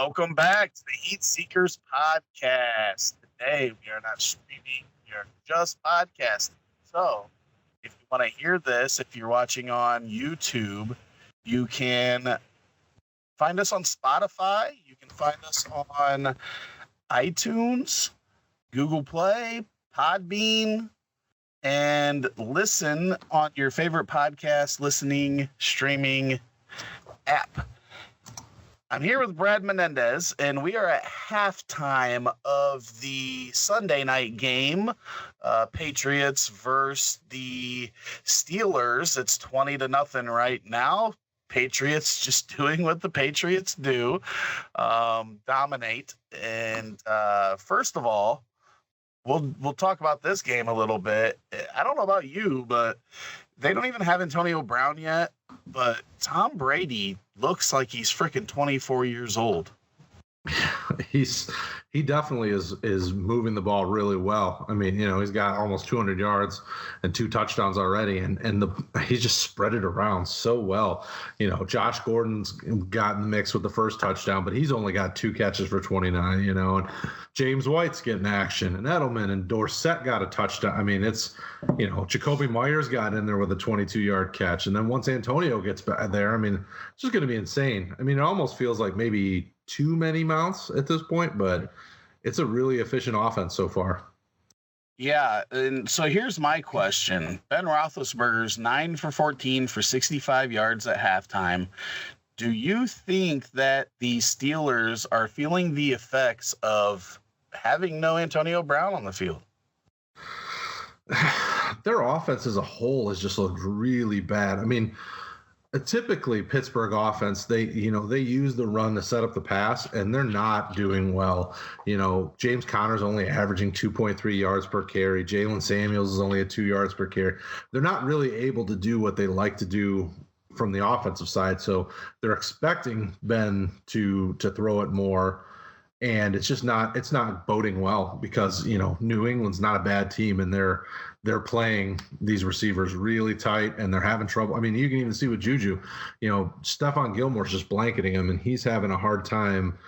Welcome back to the Heat Seekers podcast. Today we are not streaming, we are just podcasting. So if you want to hear this, if you're watching on YouTube, you can find us on Spotify. You can find us on iTunes, Google Play, Podbean, and listen on your favorite podcast listening, streaming app. I'm here with Brad Menendez, and we are at halftime of the Sunday night game, Patriots versus the Steelers. It's 20-0 right now. Patriots just doing what the Patriots do, dominate. And first of all, we'll talk about this game a little bit. I don't know about you, but they don't even have Antonio Brown yet. But Tom Brady looks like he's freaking 24 years old. He definitely is moving the ball really well. I mean, he's got almost 200 yards and 2 touchdowns already, and he just spread it around so well. Josh Gordon's got in the mix with the first touchdown, but he's only got 2 catches for 29. And James White's getting action, and Edelman and Dorsett got a touchdown. I mean, it's Jacoby Myers got in there with a 22-yard catch, and then once Antonio gets back there, I mean, it's just going to be insane. I mean, it almost feels like maybe too many mounts at this point, but it's a really efficient offense so far. Yeah, and so here's my question. Ben Roethlisberger's 9 for 14 for 65 yards at halftime. Do you think that the Steelers are feeling the effects of having no Antonio Brown on the field? Their offense as a whole has just looked really bad. I mean, typically Pittsburgh offense, they use the run to set up the pass, and they're not doing well. James Conner's only averaging 2.3 yards per carry. Jalen Samuels is only at 2 yards per carry. They're not really able to do what they like to do from the offensive side. So they're expecting Ben to throw it more. And it's not boding well because, New England's not a bad team, and they're playing these receivers really tight, and they're having trouble. I mean, you can even see with Juju, Stephon Gilmore's just blanketing him, and he's having a hard time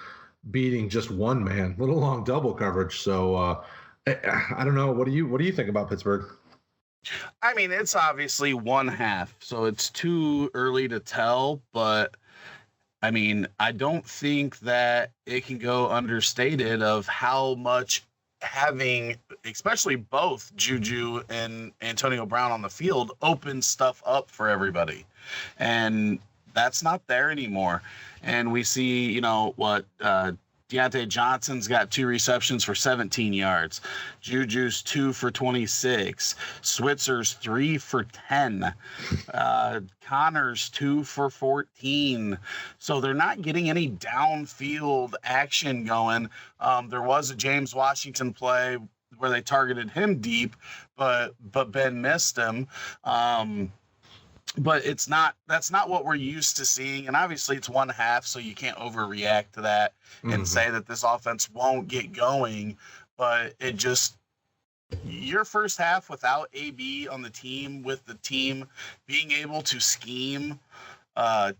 beating just one man, let alone double coverage. So I don't know. What do you think about Pittsburgh? I mean, it's obviously one half, so it's too early to tell, but I mean, I don't think that it can go understated of how much having, especially both Juju and Antonio Brown on the field, opens stuff up for everybody. And that's not there anymore. And we see, Deontay Johnson's got 2 receptions for 17 yards. Juju's 2 for 26. Switzer's 3 for 10. Connor's 2 for 14. So they're not getting any downfield action going. There was a James Washington play where they targeted him deep, but Ben missed him. But that's not what we're used to seeing. And obviously it's one half, so you can't overreact to that and say that this offense won't get going. But your first half without AB on the team, with the team being able to scheme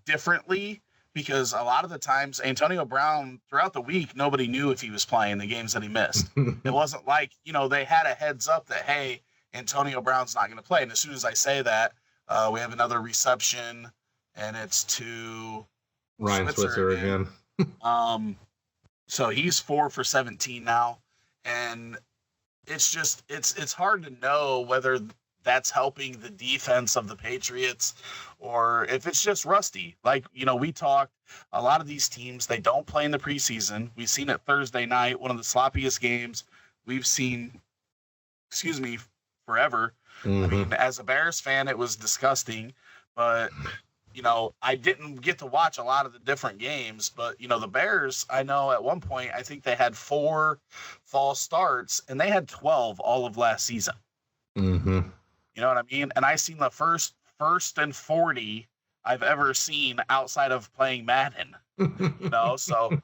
differently, because a lot of the times Antonio Brown throughout the week, nobody knew if he was playing the games that he missed. It wasn't like, they had a heads up that, hey, Antonio Brown's not going to play. And as soon as I say that, we have another reception, and it's to Ryan Switzer again. So he's 4 for 17 now, and it's just it's hard to know whether that's helping the defense of the Patriots or if it's just rusty. Like, we talked, a lot of these teams, they don't play in the preseason. We've seen it Thursday night, one of the sloppiest games we've seen, forever. I mean, as a Bears fan, it was disgusting, but, I didn't get to watch a lot of the different games, but, the Bears, I know at one point, I think they had 4 false starts, and they had 12 all of last season. Mm-hmm. You know what I mean? And I seen the first and 40 I've ever seen outside of playing Madden, so,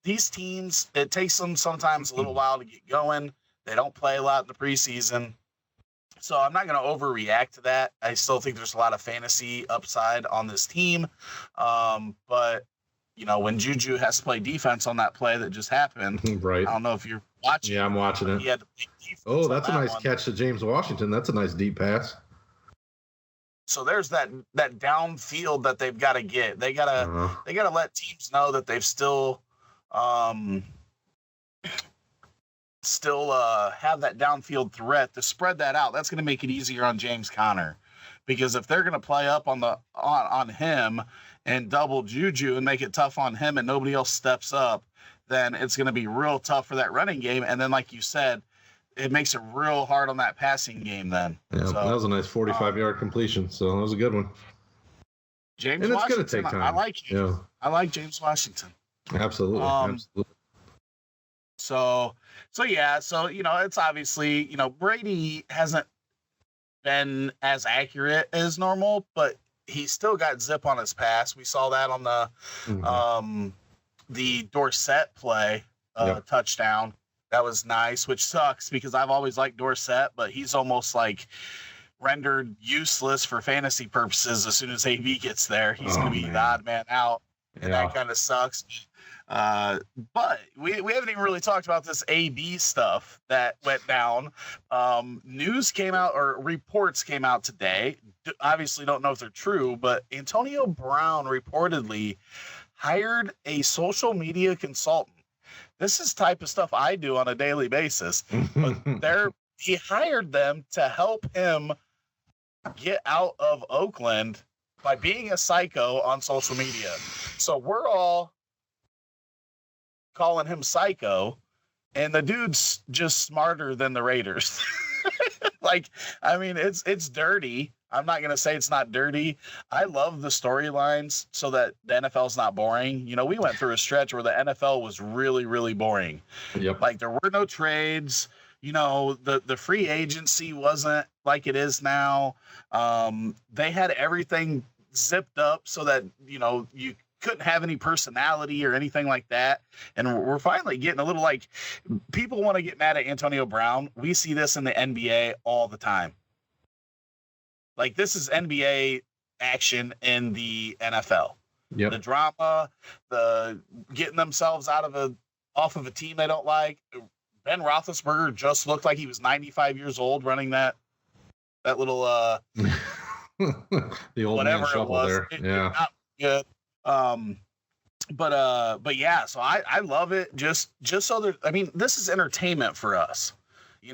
these teams, it takes them sometimes a little while to get going. They don't play a lot in the preseason. So I'm not going to overreact to that. I still think there's a lot of fantasy upside on this team. But when Juju has to play defense on that play that just happened. Right. I don't know if you're watching. Yeah, I'm watching it. He had to play defense. Oh, that's a nice catch to James Washington. That's a nice deep pass. So there's that downfield that they've got to get. They gotta let teams know that they've still have that downfield threat to spread that out. That's going to make it easier on James Conner, because if they're going to play up on him and double Juju and make it tough on him and nobody else steps up, then it's going to be real tough for that running game. And then, like you said, it makes it real hard on that passing game then. Yeah, so, that was a nice 45-yard completion, so that was a good one. James and Washington, it's going to take time. I like you. Yeah. I like James Washington. Absolutely. Absolutely. So yeah, it's obviously, Brady hasn't been as accurate as normal, but he still got zip on his pass. We saw that on the Dorsett play touchdown. That was nice, which sucks because I've always liked Dorsett, but he's almost like rendered useless for fantasy purposes as soon as AB gets there. He's going to be the odd man out, and that kind of sucks. But we haven't even really talked about this AB stuff that went down. News came out, or reports came out today. Obviously don't know if they're true, but Antonio Brown reportedly hired a social media consultant. This is type of stuff I do on a daily basis. But he hired them to help him get out of Oakland by being a psycho on social media. So we're all calling him psycho, and the dude's just smarter than the Raiders. It's dirty. I'm not going to say it's not dirty. I love the storylines so that the NFL's not boring. We went through a stretch where the NFL was really, really boring. Yep. Like, there were no trades. The free agency wasn't like it is now. They had everything zipped up so that, you couldn't have any personality or anything like that. And we're finally getting a little, like, people want to get mad at Antonio Brown. We see this in the NBA all the time. Like, this is NBA action in the NFL. Yep. The drama, the getting themselves off of a team they don't like. Ben Roethlisberger just looked like he was 95 years old running that little the old whatever man shuffle it was. there. Not good. But yeah, so I love it just so that, this is entertainment for us.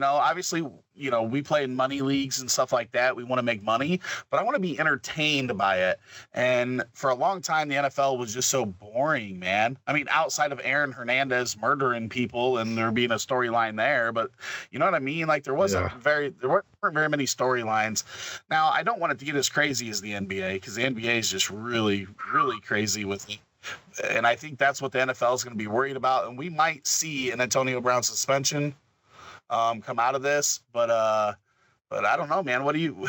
Obviously, we play in money leagues and stuff like that. We want to make money, but I want to be entertained by it. And for a long time, the NFL was just so boring, man. Outside of Aaron Hernandez murdering people and there being a storyline there, but you know what I mean? Like, there weren't very many storylines. Now, I don't want it to get as crazy as the NBA, because the NBA is just really, really crazy with it. And I think that's what the NFL is going to be worried about. And we might see an Antonio Brown suspension come out of this, but I don't know, man. What do you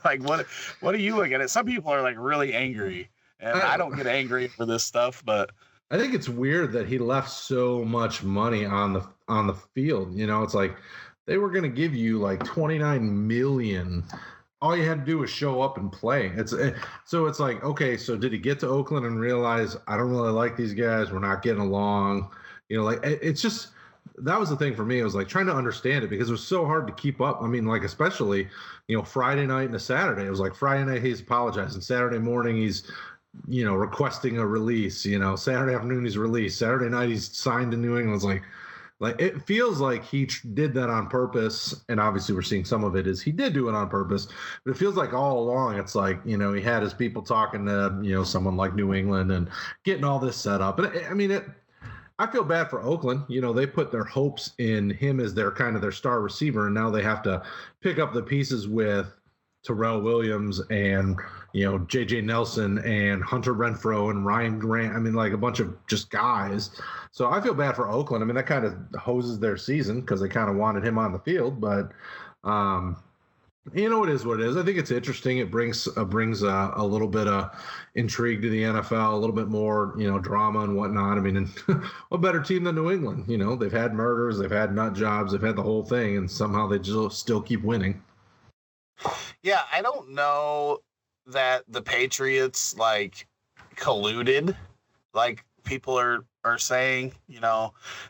like? What do you look at it? Some people are like really angry, and I don't get angry for this stuff, but I think it's weird that he left so much money on the field. It's like they were going to give you like $29 million. All you had to do was show up and play. So it's like, okay, so did he get to Oakland and realize, I don't really like these guys, we're not getting along? It's just, that was the thing for me. It was like trying to understand it, because it was so hard to keep up. Especially, Friday night and a Saturday. It was like Friday night he's apologizing, Saturday morning he's, requesting a release. Saturday afternoon he's released, Saturday night he's signed to New England. It's like it feels like he did that on purpose, and obviously we're seeing some of it is he did do it on purpose, but it feels like all along it's like, he had his people talking to, someone like New England and getting all this set up. And I feel bad for Oakland. They put their hopes in him as their kind of their star receiver, and now they have to pick up the pieces with Terrell Williams and, J.J. Nelson and Hunter Renfrow and Ryan Grant. Like a bunch of just guys. So I feel bad for Oakland. That kind of hoses their season because they kind of wanted him on the field. But, it is what it is. I think it's interesting. It brings a little bit of intrigue to the NFL, a little bit more, drama and whatnot. And what better team than New England? They've had murders, they've had nut jobs, they've had the whole thing, and somehow they just still keep winning. Yeah, I don't know that the Patriots colluded. people are saying,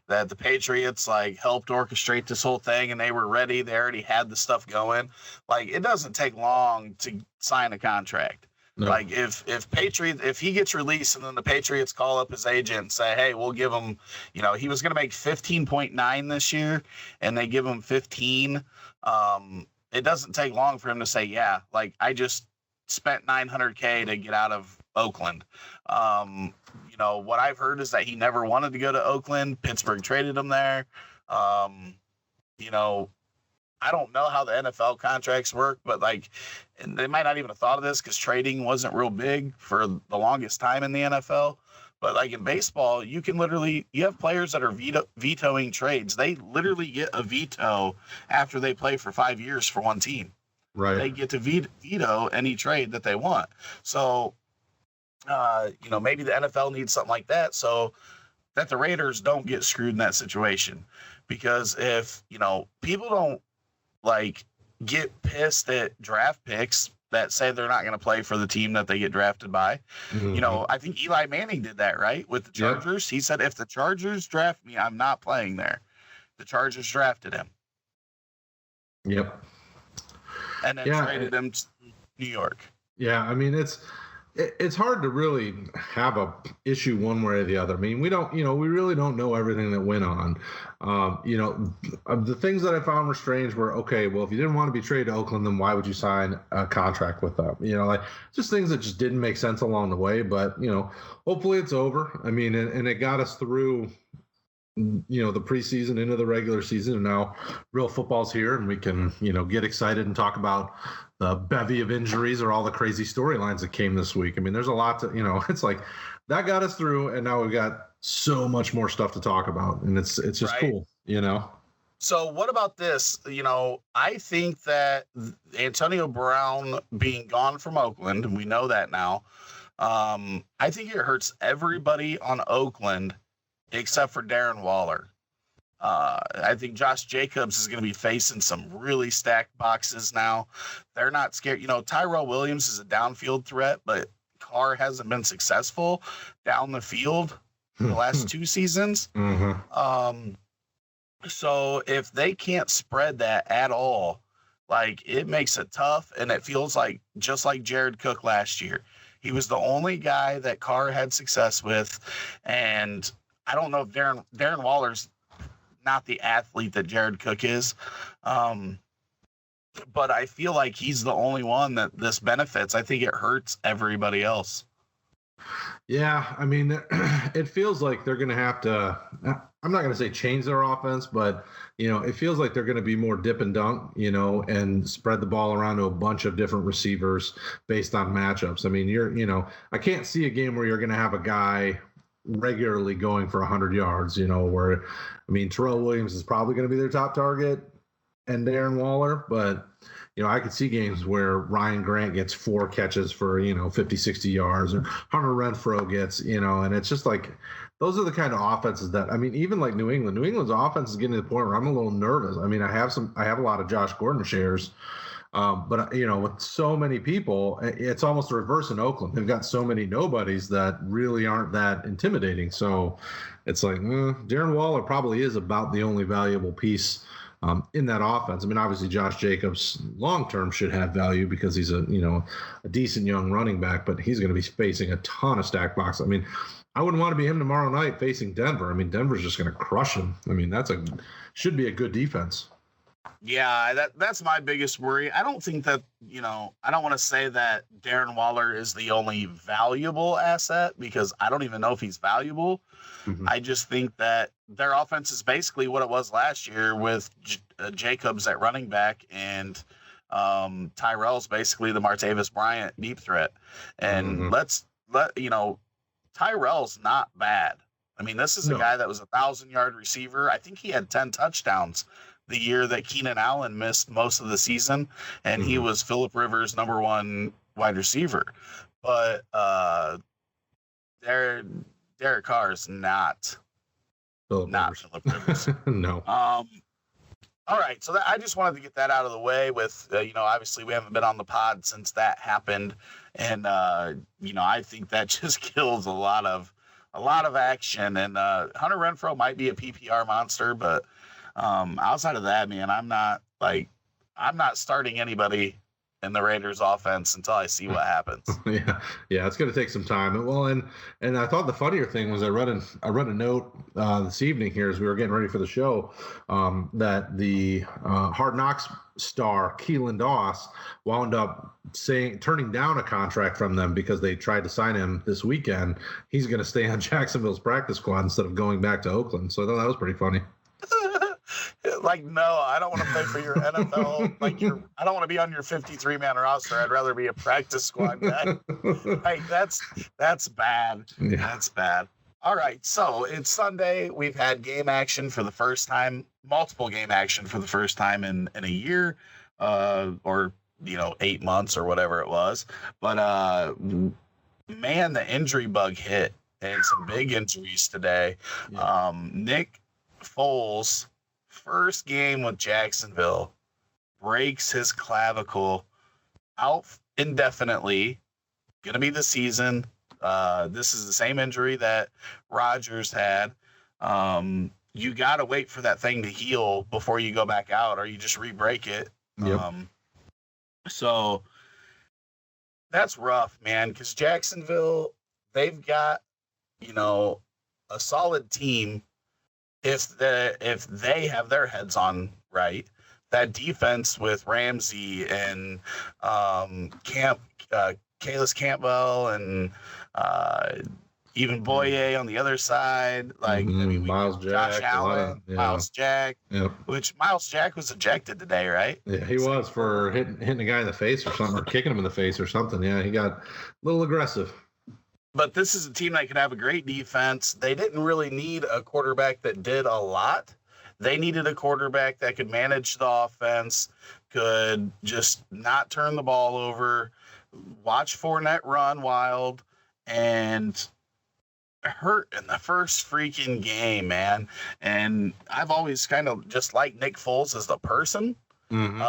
that the Patriots like helped orchestrate this whole thing and they were ready. They already had the stuff going. Like, it doesn't take long to sign a contract. No. Like if he gets released and then the Patriots call up his agent and say, hey, we'll give him, he was going to make 15.9 this year and they give him 15. It doesn't take long for him to say, yeah, like I just spent $900K to get out of Oakland. What I've heard is that he never wanted to go to Oakland. Pittsburgh traded him there. I don't know how the NFL contracts work, but like, and they might not even have thought of this because trading wasn't real big for the longest time in the NFL. But like in baseball, you have players that are vetoing trades. They literally get a veto after they play for 5 years for one team. Right. They get to veto any trade that they want. So, maybe the NFL needs something like that so that the Raiders don't get screwed in that situation. Because if, people don't like get pissed at draft picks that say they're not going to play for the team that they get drafted by. Mm-hmm. I think Eli Manning did that, right? With the Chargers. Yep. He said, if the Chargers draft me, I'm not playing there. The Chargers drafted him. Yep. And then traded him to New York. Yeah, I mean, it's hard to really have a issue one way or the other. I mean, we really don't know everything that went on. The things that I found were strange were, okay, well, if you didn't want to be traded to Oakland, then why would you sign a contract with them? Like just things that just didn't make sense along the way. But, hopefully it's over. I mean, and it got us through, the preseason into the regular season, and now real football's here, and we can, get excited and talk about the bevy of injuries or all the crazy storylines that came this week. I mean, there's a lot to, it's like that got us through, and now we've got so much more stuff to talk about, and it's just cool, So what about this? I think that Antonio Brown being gone from Oakland, and we know that now, I think it hurts everybody on Oakland except for Darren Waller. I think Josh Jacobs is going to be facing some really stacked boxes now. They're not scared. Tyrell Williams is a downfield threat, but Carr hasn't been successful down the field the last 2 seasons. Mm-hmm. So if they can't spread that at all, like it makes it tough, and it feels like just like Jared Cook last year. He was the only guy that Carr had success with, and I don't know if Darren Waller's not the athlete that Jared Cook is. But I feel like he's the only one that this benefits. I think it hurts everybody else. Yeah, I mean, it feels like they're going to have to, I'm not going to say change their offense, but, it feels like they're going to be more dip and dunk, and spread the ball around to a bunch of different receivers based on matchups. I mean, I can't see a game where you're going to have a guy regularly going for 100 yards, Terrell Williams is probably going to be their top target and Darren Waller, but I could see games where Ryan Grant gets 4 catches for 50, 60 yards, or Hunter Renfrow gets, and it's just like those are the kind of offenses that, even like New England's offense is getting to the point where I'm a little nervous. I have a lot of Josh Gordon shares. But with so many people, it's almost the reverse in Oakland. They've got so many nobodies that really aren't that intimidating. So it's like Darren Waller probably is about the only valuable piece in that offense. Obviously Josh Jacobs long-term should have value because he's a decent young running back, but he's going to be facing a ton of stack box. I wouldn't want to be him tomorrow night facing Denver. Denver's just going to crush him. Should be a good defense. Yeah, that's my biggest worry. I don't think that, I don't want to say that Darren Waller is the only valuable asset because I don't even know if he's valuable. Mm-hmm. I just think that their offense is basically what it was last year with Jacobs at running back and Tyrell's basically the Martavis Bryant deep threat. And Tyrell's not bad. This is a guy that was a 1,000-yard receiver. I think he had 10 touchdowns the year that Keenan Allen missed most of the season, and he was Phillip Rivers' number 1 wide receiver. But Derek Carr is not Phillip Rivers. No. All right, so I just wanted to get that out of the way with, obviously we haven't been on the pod since that happened, and, I think that just kills a lot of a lot of action. And Hunter Renfrow might be a PPR monster, but outside of that, man, I'm not starting anybody in the Raiders offense until I see what happens. Yeah, it's going to take some time. Well, and I thought the funnier thing was I read a note this evening here as we were getting ready for the show that the Hard Knocks star Keelan Doss wound up turning down a contract from them because they tried to sign him this weekend. He's going to stay on Jacksonville's practice squad instead of going back to Oakland. So I thought that was pretty funny. Like, no, I don't want to play for your NFL. I don't want to be on your 53-man roster. I'd rather be a practice squad guy. Like, that's bad. Yeah. That's bad. All right, so it's Sunday. We've had game action for the first time, multiple game action for the first time in a year, or 8 months or whatever it was. But man, the injury bug hit, and some big injuries today. Yeah. Nick Foles, first game with Jacksonville, breaks his clavicle, out indefinitely, gonna be the season. This is the same injury that Rodgers had. You gotta wait for that thing to heal before you go back out, or you just re-break it. Yep. So that's rough, man, because Jacksonville, they've got a solid team. If they have their heads on right, that defense with Ramsey and Calais Campbell and even Boye on the other side, Miles Jack, Josh Allen, Miles Jack, yep. Which Miles Jack was ejected today, right? Yeah, he was for hitting a guy in the face or something, or kicking him in the face or something. Yeah, he got a little aggressive. But this is a team that can have a great defense. They didn't really need a quarterback that did a lot. They needed a quarterback that could manage the offense, could just not turn the ball over, watch Fournette run wild, and hurt in the first freaking game, man. And I've always kind of just liked Nick Foles as the person. Mm-hmm.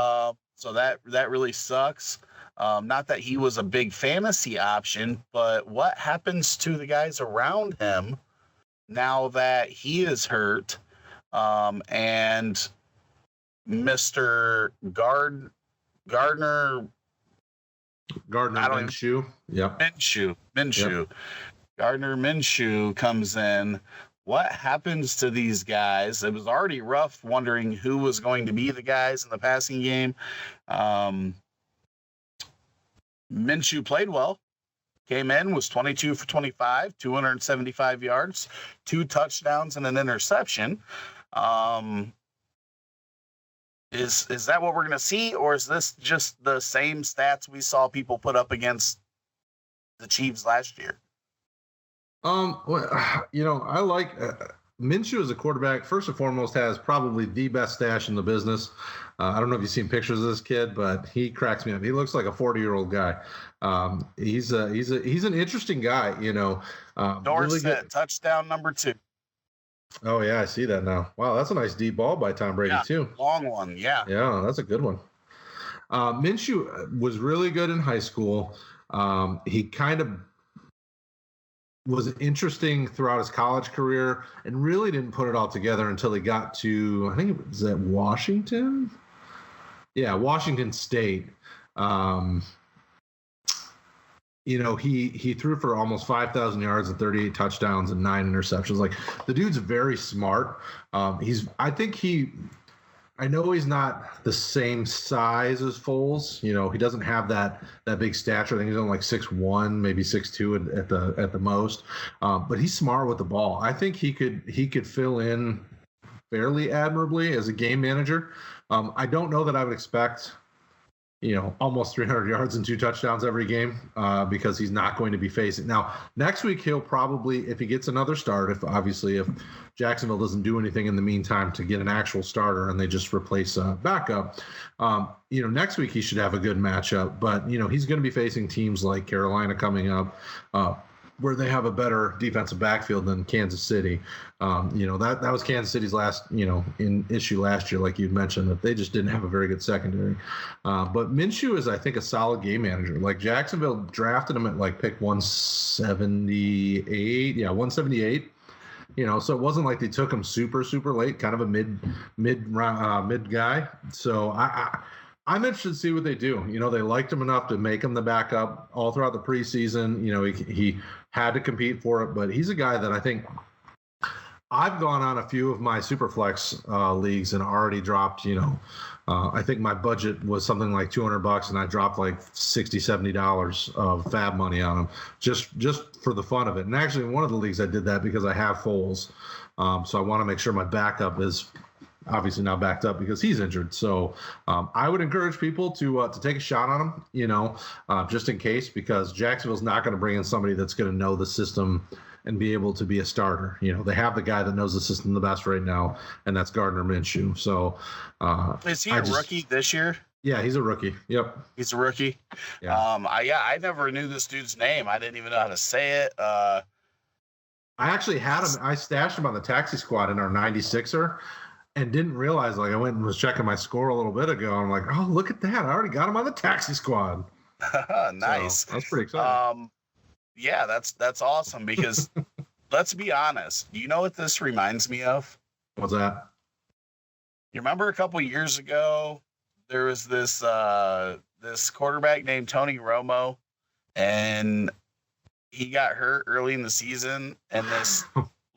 So that really sucks. Not that he was a big fantasy option, but what happens to the guys around him now that he is hurt? And Mr. Gardner Minshew. Yep. Minshew. Gardner Minshew comes in. What happens to these guys? It was already rough wondering who was going to be the guys in the passing game. Minshew played well. Came in, was 22 for 25, 275 yards, 2 touchdowns, and an interception. Is that what we're going to see, or is this just the same stats we saw people put up against the Chiefs last year? Well, I like Minshew as a quarterback. First and foremost, has probably the best stash in the business. I don't know if you've seen pictures of this kid, but he cracks me up. He looks like a 40-year-old guy. He's an interesting guy. Dorset, really touchdown number 2. Oh yeah, I see that now. Wow, that's a nice deep ball by Tom Brady too. Long one, yeah. Yeah, that's a good one. Minshew was really good in high school. He kind of was interesting throughout his college career and really didn't put it all together until he got to, I think it was at Washington. Yeah, Washington State. He threw for almost 5,000 yards and 38 touchdowns and 9 interceptions. Like, the dude's very smart. I know he's not the same size as Foles. He doesn't have that big stature. I think he's only like 6'1", maybe 6'2" at the most. But he's smart with the ball. I think he could fill in fairly admirably as a game manager. I don't know that I would expect almost 300 yards and 2 touchdowns every game because he's not going to be facing. Now, next week, he'll probably, if he gets another start, if Jacksonville doesn't do anything in the meantime to get an actual starter and they just replace a backup, next week he should have a good matchup. But, he's going to be facing teams like Carolina coming up, where they have a better defensive backfield than Kansas City. That was Kansas City's last, issue last year, like you'd mentioned, that they just didn't have a very good secondary. But Minshew is, I think, a solid game manager. Like Jacksonville drafted him at like pick 178. Yeah, 178. So it wasn't like they took him super, super late, kind of a mid guy. So I'm interested to see what they do. They liked him enough to make him the backup all throughout the preseason. He had to compete for it, but he's a guy that I think I've gone on a few of my Superflex leagues and already dropped, I think my budget was something like $200 and I dropped like $60, $70 of fab money on him just for the fun of it. And actually in one of the leagues I did that because I have Foles. So I want to make sure my backup is obviously now backed up because he's injured. So I would encourage people to take a shot on him, just in case, because Jacksonville's not going to bring in somebody that's going to know the system and be able to be a starter. They have the guy that knows the system the best right now, and that's Gardner Minshew. So is he a rookie this year? Yeah, he's a rookie. Yep. He's a rookie. Yeah. I never knew this dude's name. I didn't even know how to say it. I actually had him. I stashed him on the taxi squad in our 96er and didn't realize, like, I went and was checking my score a little bit ago. I'm like, oh, look at that. I already got him on the taxi squad. Nice. So that's pretty exciting. Yeah, that's awesome because let's be honest. You know what this reminds me of? What's that? You remember a couple years ago, there was this quarterback named Tony Romo, and he got hurt early in the season, and this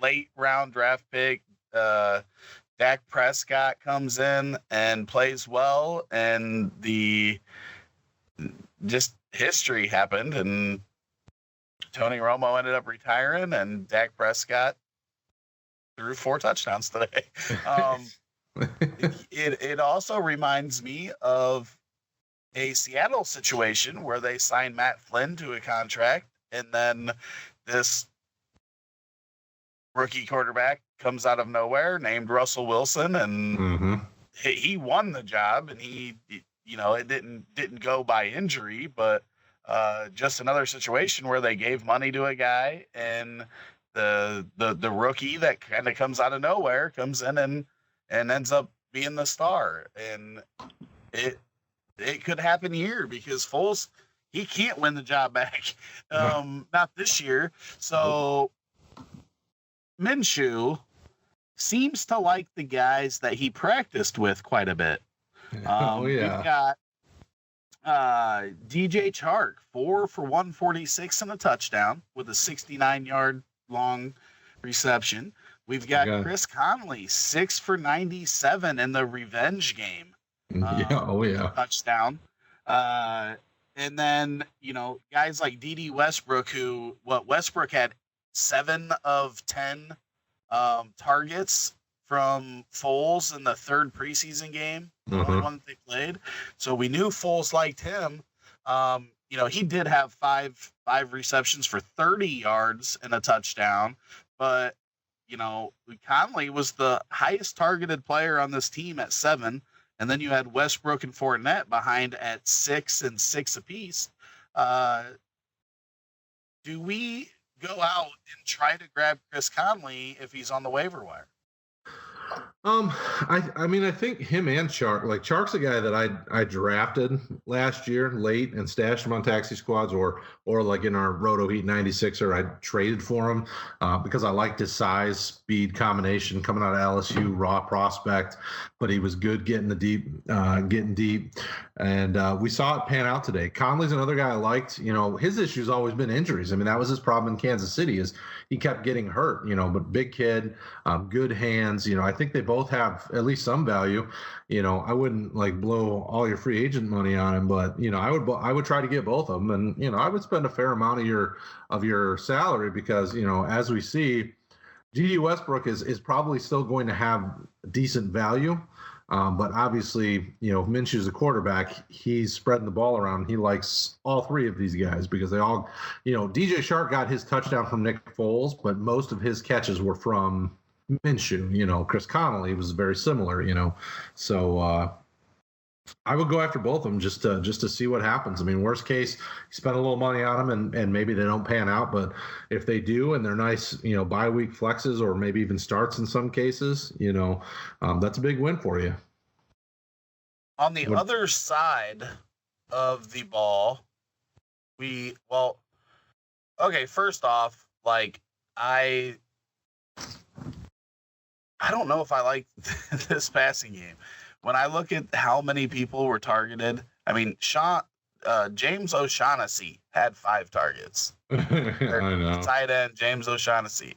late round draft pick, Dak Prescott, comes in and plays well, and just history happened, and Tony Romo ended up retiring, and Dak Prescott threw 4 touchdowns today. It also reminds me of a Seattle situation where they signed Matt Flynn to a contract, and then this rookie quarterback comes out of nowhere named Russell Wilson, and he won the job, and it didn't go by injury, but just another situation where they gave money to a guy, and the rookie that kind of comes out of nowhere comes in and ends up being the star. And it could happen here because Foles, he can't win the job back. Not this year. So Minshew seems to like the guys that he practiced with quite a bit. We've got DJ Chark, 4 for 146 and a touchdown with a 69-yard long reception. We've got Chris Conley, 6 for 97 in the revenge game. Touchdown. And then, guys like D.D. Westbrook, Westbrook had 7 of 10 targets from Foles in the 3rd preseason game, the only one that they played. So we knew Foles liked him. He did have five receptions for 30 yards and a touchdown, but Conley was the highest targeted player on this team at 7, and then you had Westbrook and Fournette behind at 6 and 6 apiece. Do we go out and try to grab Chris Conley if he's on the waiver wire? I think him and Chark, like Chark's a guy that I drafted last year late and stashed him on taxi squads or like in our Roto Heat 96er, I traded for him because I liked his size, speed combination coming out of LSU, raw prospect, but he was good getting deep. And we saw it pan out today. Conley's another guy I liked. His issue's always been injuries. I mean, that was his problem in Kansas City is he kept getting hurt, but big kid, good hands. I think they both have at least some value. I wouldn't like blow all your free agent money on him, but I would try to get both of them, and I would spend a fair amount of your salary because as we see, D.D. Westbrook is probably still going to have decent value. But obviously, if Minshew's a quarterback, he's spreading the ball around. He likes all 3 of these guys because they all, DJ Chark got his touchdown from Nick Foles, but most of his catches were from Minshew. Chris Conley was very similar, So I would go after both of them just to see what happens. I mean, worst case, you spend a little money on them and maybe they don't pan out. But if they do and they're nice, bye week flexes or maybe even starts in some cases, that's a big win for you. On the other side of the ball, first off, like I don't know if I like this passing game. When I look at how many people were targeted, I mean, James O'Shaughnessy had 5 targets. I know. Tight end James O'Shaughnessy.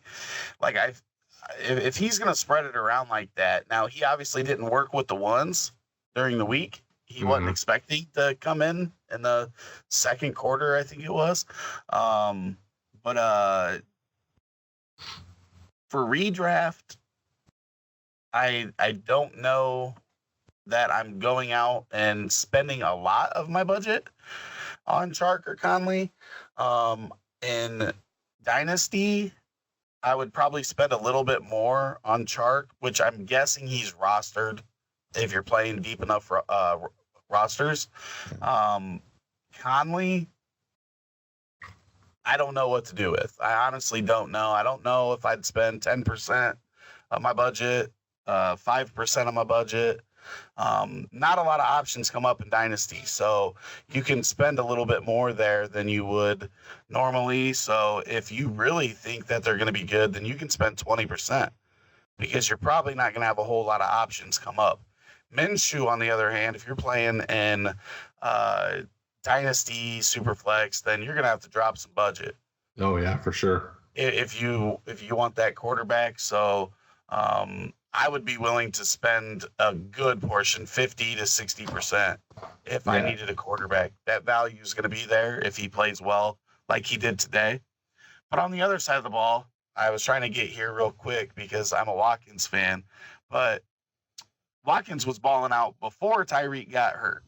Like if he's going to spread it around like that, now he obviously didn't work with the ones during the week. He wasn't expecting to come in the second quarter, I think it was. But for redraft, I don't know that I'm going out and spending a lot of my budget on Chark or Conley. In Dynasty, I would probably spend a little bit more on Chark, which I'm guessing he's rostered if you're playing deep enough rosters. Conley, I don't know what to do with. I honestly don't know. I don't know if I'd spend 10% of my budget, 5% of my budget. Not a lot of options come up in Dynasty, so you can spend a little bit more there than you would normally. So if you really think that they're going to be good, then you can spend 20% because you're probably not going to have a whole lot of options come up. Minshew, on the other hand, if you're playing in Dynasty Superflex, then you're going to have to drop some budget. Oh yeah, for sure. If you want that quarterback, so I would be willing to spend a good portion, 50 to 60%, if I needed a quarterback. That value is going to be there if he plays well like he did today. But on the other side of the ball, I was trying to get here real quick because I'm a Watkins fan, but Watkins was balling out before Tyreek got hurt.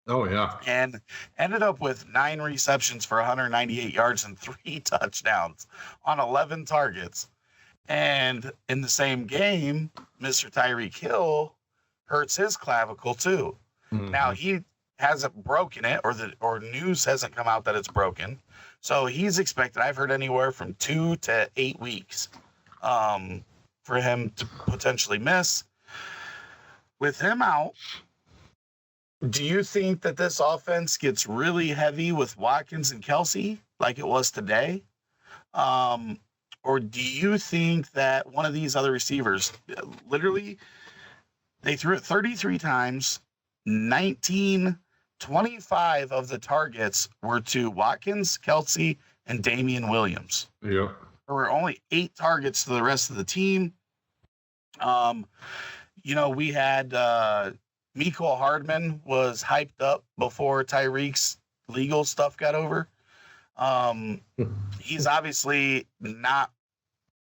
Oh, yeah. And ended up with 9 receptions for 198 yards and 3 touchdowns on 11 targets. And in the same game, Mr. Tyreek Hill hurts his clavicle too. Mm-hmm. Now he hasn't broken it, or news hasn't come out that it's broken. So he's expected. I've heard anywhere from 2 to 8 weeks for him to potentially miss. With him out, do you think that this offense gets really heavy with Watkins and Kelsey like it was today? Or do you think that one of these other receivers, literally, they threw it 33 times, 25 of the targets were to Watkins, Kelsey, and Damian Williams. Yeah. There were only 8 targets to the rest of the team. We had Mecole Hardman was hyped up before Tyreek's legal stuff got over. He's obviously not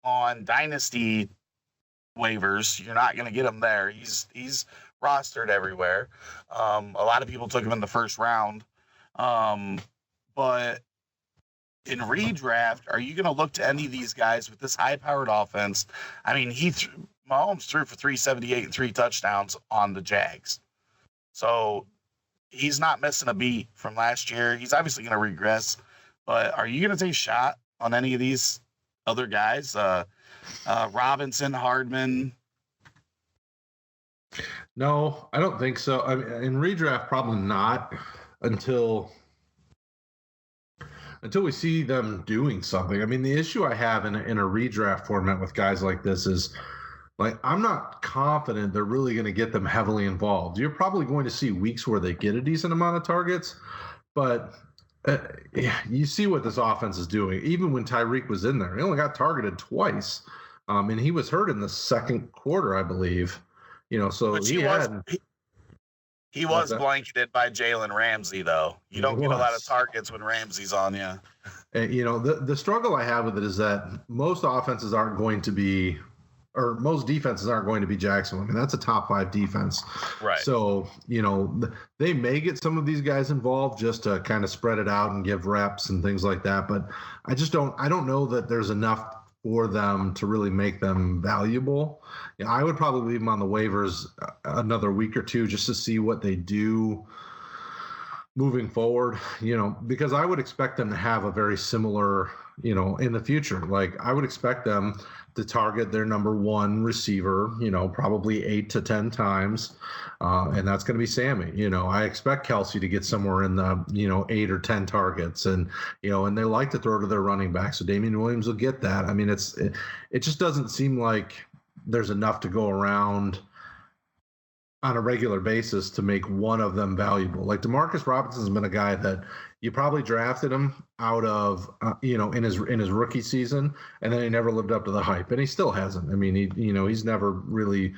on Dynasty waivers. You're not going to get him there. He's rostered everywhere. A lot of people took him in the first round. But in redraft, are you going to look to any of these guys with this high-powered offense? I mean, Mahomes threw for 378 and 3 touchdowns on the Jags. So he's not missing a beat from last year. He's obviously going to regress. But are you going to take a shot on any of these other guys? Robinson, Hardman? No, I don't think so. I mean, in redraft, probably not until we see them doing something. I mean, the issue I have in a redraft format with guys like this is, I'm not confident they're really going to get them heavily involved. You're probably going to see weeks where they get a decent amount of targets, but you see what this offense is doing. Even when Tyreek was in there, he only got targeted twice, and he was hurt in the second quarter, I believe. So he was blanketed by Jalen Ramsey, though. You don't get a lot of targets when Ramsey's on you. And, the struggle I have with it is that most offenses aren't going to be, or most defenses aren't going to be Jacksonville. I mean, that's a top 5 defense. Right. So, they may get some of these guys involved just to kind of spread it out and give reps and things like that. But I don't know that there's enough for them to really make them valuable. Yeah, I would probably leave them on the waivers another week or two just to see what they do moving forward, because I would expect them to have a very similar, in the future. Like I would expect them to target their number one receiver, probably 8 to 10 times. And that's going to be Sammy. I expect Kelsey to get somewhere in the, 8 or 10 targets, and they like to throw to their running back. So Damian Williams will get that. I mean, it just doesn't seem like there's enough to go around on a regular basis to make one of them valuable. Like Demarcus Robinson's been a guy that you probably drafted him out of, in his rookie season, and then he never lived up to the hype, and he still hasn't. I mean, he's never really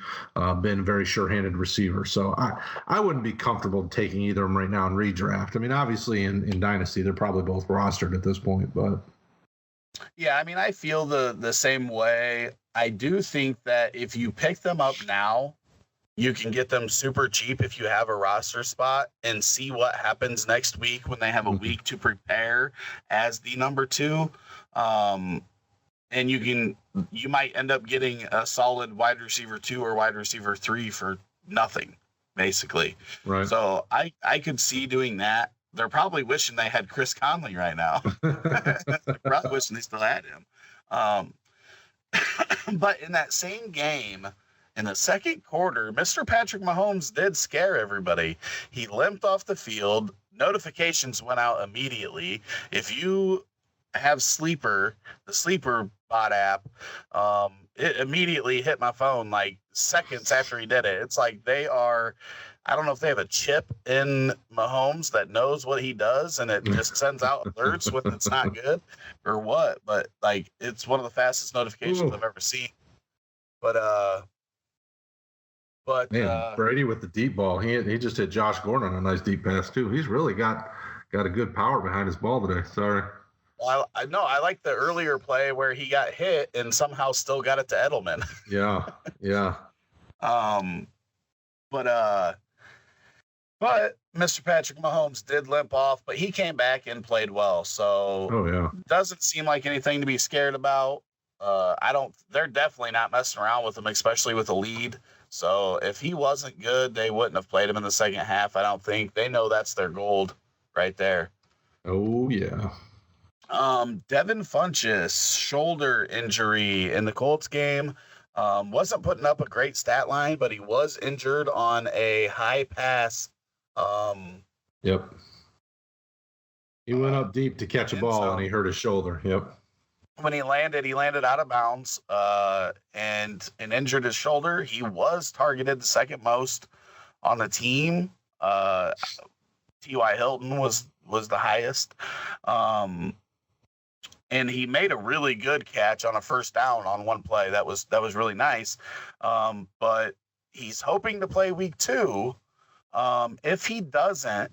been a very sure-handed receiver. So I wouldn't be comfortable taking either of them right now in redraft. I mean, obviously in Dynasty, they're probably both rostered at this point, but. Yeah, I mean, I feel the same way. I do think that if you pick them up now, you can get them super cheap if you have a roster spot and see what happens next week when they have a week to prepare as the number 2. And you might end up getting a solid wide receiver 2 or wide receiver 3 for nothing, basically. Right. So I could see doing that. They're probably wishing they had Chris Conley right now. They're probably wishing they still had him. But in that same game, in the second quarter, Mr. Patrick Mahomes did scare everybody. He limped off the field. Notifications went out immediately. If you have the Sleeper bot app, it immediately hit my phone like seconds after he did it. It's like I don't know if they have a chip in Mahomes that knows what he does, and it just sends out alerts when it's not good or what. But like, it's one of the fastest notifications I've ever seen. But man, Brady with the deep ball. He just hit Josh Gordon on a nice deep pass too. He's really got a good power behind his ball today. Sorry. Well, I like the earlier play where he got hit and somehow still got it to Edelman. Yeah. But Mr. Patrick Mahomes did limp off, but he came back and played well. So doesn't seem like anything to be scared about. They're definitely not messing around with him, especially with a lead. So if he wasn't good, they wouldn't have played him in the second half. I don't think. They know that's their gold right there. Oh yeah. Devin Funchess, shoulder injury in the Colts game. Wasn't putting up a great stat line, but he was injured on a high pass. Yep. He went up deep to catch a ball, and he hurt his shoulder. Yep. When he landed out of bounds, and injured his shoulder. He was targeted the second most on the team. T.Y. Hilton was the highest. And he made a really good catch on a first down on one play. That was really nice. But he's hoping to play week 2. If he doesn't,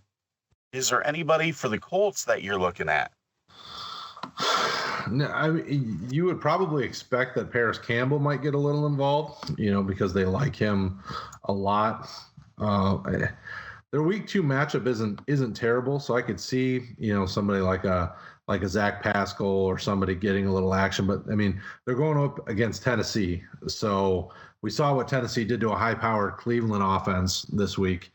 is there anybody for the Colts that you're looking at? No, I mean, you would probably expect that Paris Campbell might get a little involved, because they like him a lot. Their week 2 matchup isn't terrible, so I could see somebody like a Zach Pascal or somebody getting a little action. But I mean, they're going up against Tennessee, so we saw what Tennessee did to a high-powered Cleveland offense this week.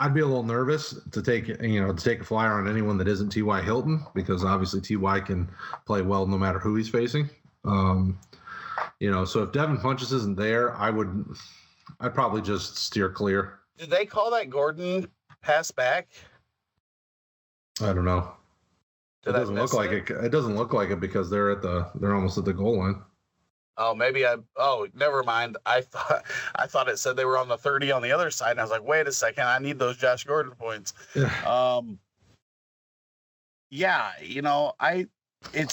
I'd be a little nervous to take a flyer on anyone that isn't T.Y. Hilton, because obviously T.Y. can play well no matter who he's facing. So if Devin Funchess isn't there, I'd probably just steer clear. Did they call that Gordon pass back? I don't know. It doesn't look like it. It doesn't look like it because they're almost at the goal line. Oh, never mind. I thought it said they were on the 30 on the other side, and I was like, wait a second, I need those Josh Gordon points. It's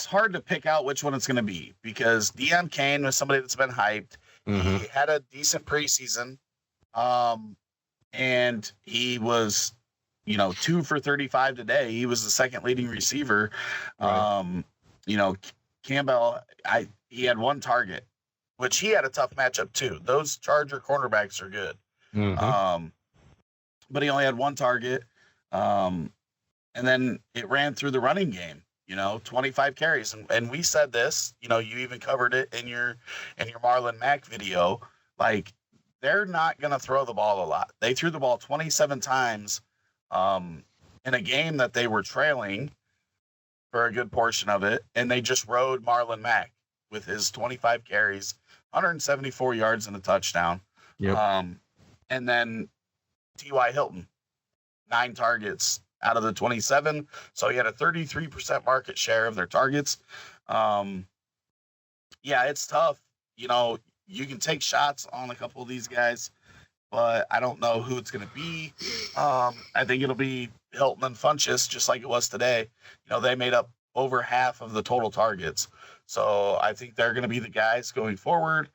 hard to pick out which one it's going to be, because Deion Kane was somebody that's been hyped. Mm-hmm. He had a decent preseason, and he was, 2 for 35 today. He was the second leading receiver. Right. Campbell, he had one target, which he had a tough matchup too. Those Charger cornerbacks are good. Mm-hmm. But he only had one target. And then it ran through the running game. 25 carries. And we said this, you even covered it in your Marlon Mack video. Like, they're not going to throw the ball a lot. They threw the ball 27 times in a game that they were trailing for a good portion of it, and they just rode Marlon Mack with his 25 carries, 174 yards and a touchdown. Yep. And then T.Y. Hilton, 9 targets out of the 27. So he had a 33% market share of their targets. Yeah, it's tough. You can take shots on a couple of these guys, but I don't know who it's going to be. I think it'll be Hilton and Funchess, just like it was today. They made up over half of the total targets. So I think they're going to be the guys going forward.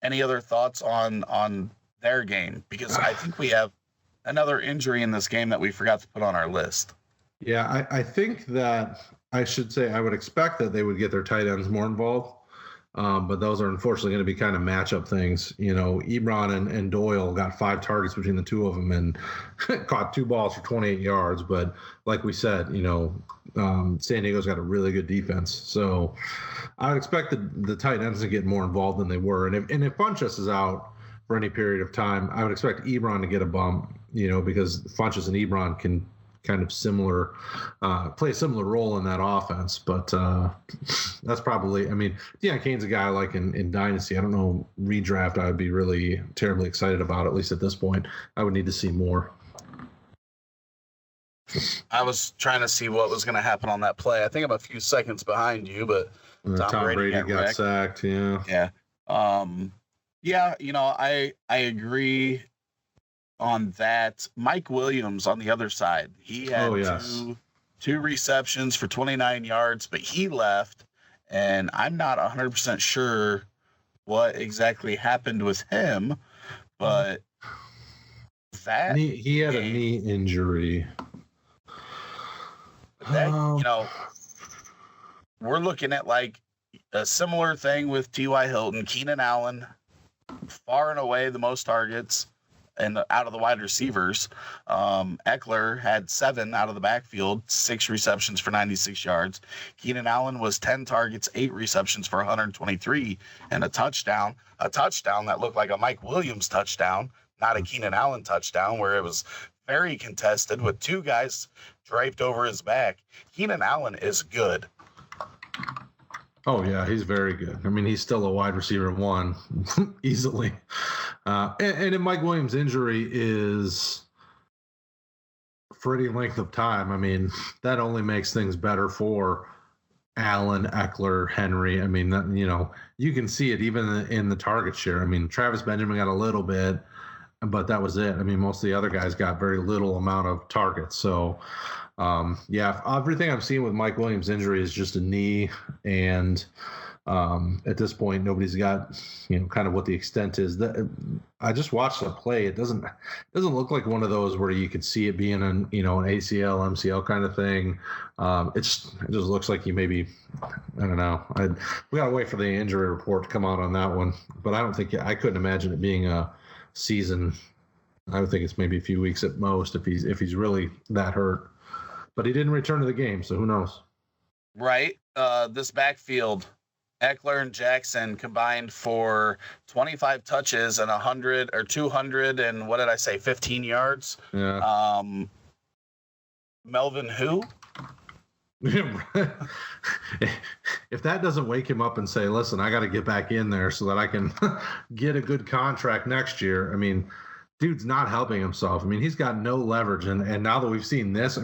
Any other thoughts on their game? Because I think we have another injury in this game that we forgot to put on our list. Yeah, I think that I should say I would expect that they would get their tight ends more involved. But those are unfortunately going to be kind of matchup things. Ebron and Doyle got 5 targets between the two of them and caught 2 balls for 28 yards. But like we said, San Diego's got a really good defense. So I would expect the tight ends to get more involved than they were. And if Funchess is out for any period of time, I would expect Ebron to get a bump, because Funchess and Ebron can kind of play a similar role in that offense. But that's probably, Deion Kane's a guy I like in Dynasty. I don't know, redraft I would be really terribly excited about, at least at this point. I would need to see more. I was trying to see what was going to happen on that play. I think I'm a few seconds behind you, but Tom Brady got sacked. Yeah. Yeah. I agree on that. Mike Williams on the other side, he had two receptions for 29 yards, but he left, and I'm not 100% sure what exactly happened with him, but he had a knee injury. We're looking at like a similar thing with T.Y. Hilton. Keenan Allen, far and away the most targets and out of the wide receivers. Eckler had 7 out of the backfield, 6 receptions for 96 yards. Keenan Allen was 10 targets, 8 receptions for 123 and a touchdown that looked like a Mike Williams touchdown, not a Keenan Allen touchdown, where it was very contested with 2 guys draped over his back. Keenan Allen is good. Oh, yeah, he's very good. He's still a wide receiver 1 easily. And if Mike Williams' injury is for any length of time, that only makes things better for Allen, Eckler, Henry. You can see it even in the target share. Travis Benjamin got a little bit, but that was it. Most of the other guys got very little amount of targets. So, everything I'm seeing with Mike Williams' injury is just a knee, and at this point, nobody's got kind of what the extent is. I just watched the play. It doesn't look like one of those where you could see it being an ACL, MCL kind of thing. It just looks like he maybe, I don't know. We gotta wait for the injury report to come out on that one, but I couldn't imagine it being a season. I would think it's maybe a few weeks at most if he's really that hurt. But he didn't return to the game, so who knows? Right. This backfield, Eckler and Jackson combined for 25 touches and 100 or 200 and what did I say, 15 yards? Yeah. Melvin who? If that doesn't wake him up and say, listen, I got to get back in there so that I can get a good contract next year. Dude's not helping himself. He's got no leverage. And now that we've seen this,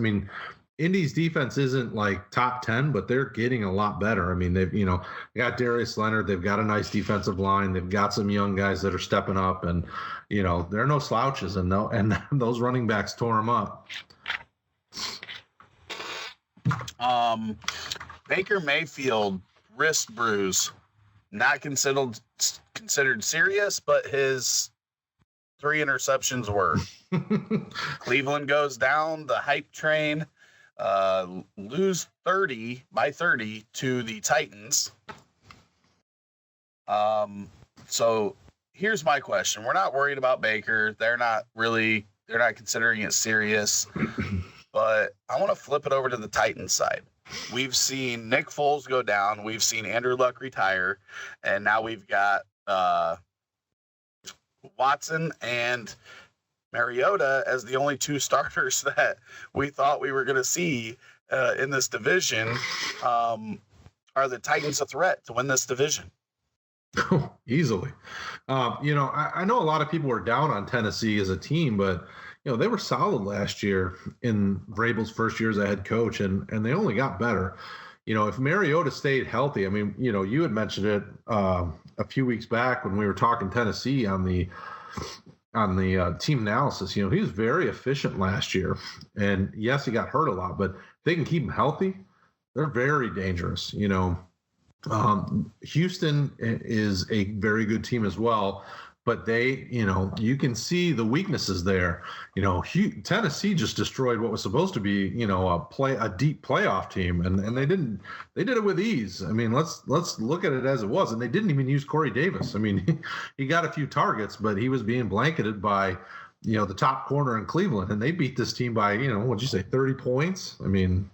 Indy's defense isn't like top 10, but they're getting a lot better. They've, they got Darius Leonard. They've got a nice defensive line. They've got some young guys that are stepping up, and, they're no slouches, and those running backs tore them up. Baker Mayfield, wrist bruise, not considered serious, but his 3 interceptions were. Cleveland goes down the hype train. Lose 30 to the Titans. So here's my question. We're not worried about Baker. They're not considering it serious. But I want to flip it over to the Titans side. We've seen Nick Foles go down. We've seen Andrew Luck retire. And now we've got Watson and Mariota as the only two starters that we thought we were going to see in this division. Are the Titans a threat to win this division? Easily. I know a lot of people were down on Tennessee as a team, but they were solid last year in Vrabel's first year as a head coach, and they only got better. If Mariota stayed healthy, I mean, you had mentioned it a few weeks back when we were talking Tennessee on the team analysis. He was very efficient last year, and yes, he got hurt a lot, but if they can keep him healthy, they're very dangerous. Houston is a very good team as well, but they, you can see the weaknesses there. Tennessee just destroyed what was supposed to be, a deep playoff team, and they did it with ease. I mean, let's look at it as it was, and they didn't even use Corey Davis. I mean, he got a few targets, but he was being blanketed by, the top corner in Cleveland, and they beat this team by, what'd you say, 30 points? I mean,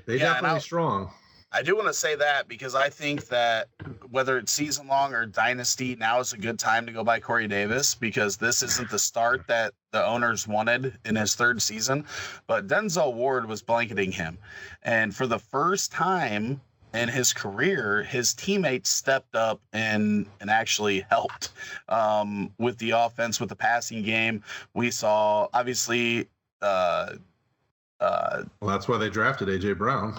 they definitely strong. I do want to say that because I think that whether it's season long or dynasty, now is a good time to go buy Corey Davis because this isn't the start that the owners wanted in his third season. But Denzel Ward was blanketing him. And for the first time in his career, his teammates stepped up and actually helped with the offense, with the passing game. We saw, obviously, well, that's why they drafted A.J. Brown,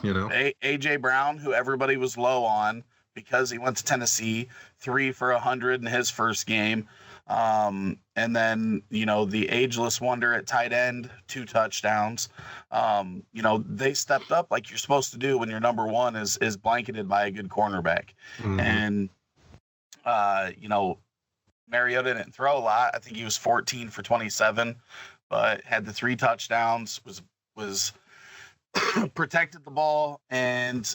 A.J. Brown, who everybody was low on because he went to Tennessee, 3 for 100 in his first game. And then, the ageless wonder at tight end, 2 touchdowns. They stepped up like you're supposed to do when your number one is blanketed by a good cornerback. Mm-hmm. And, Mariota didn't throw a lot. I think he was 14 for 27, but had the 3 touchdowns, was protected the ball and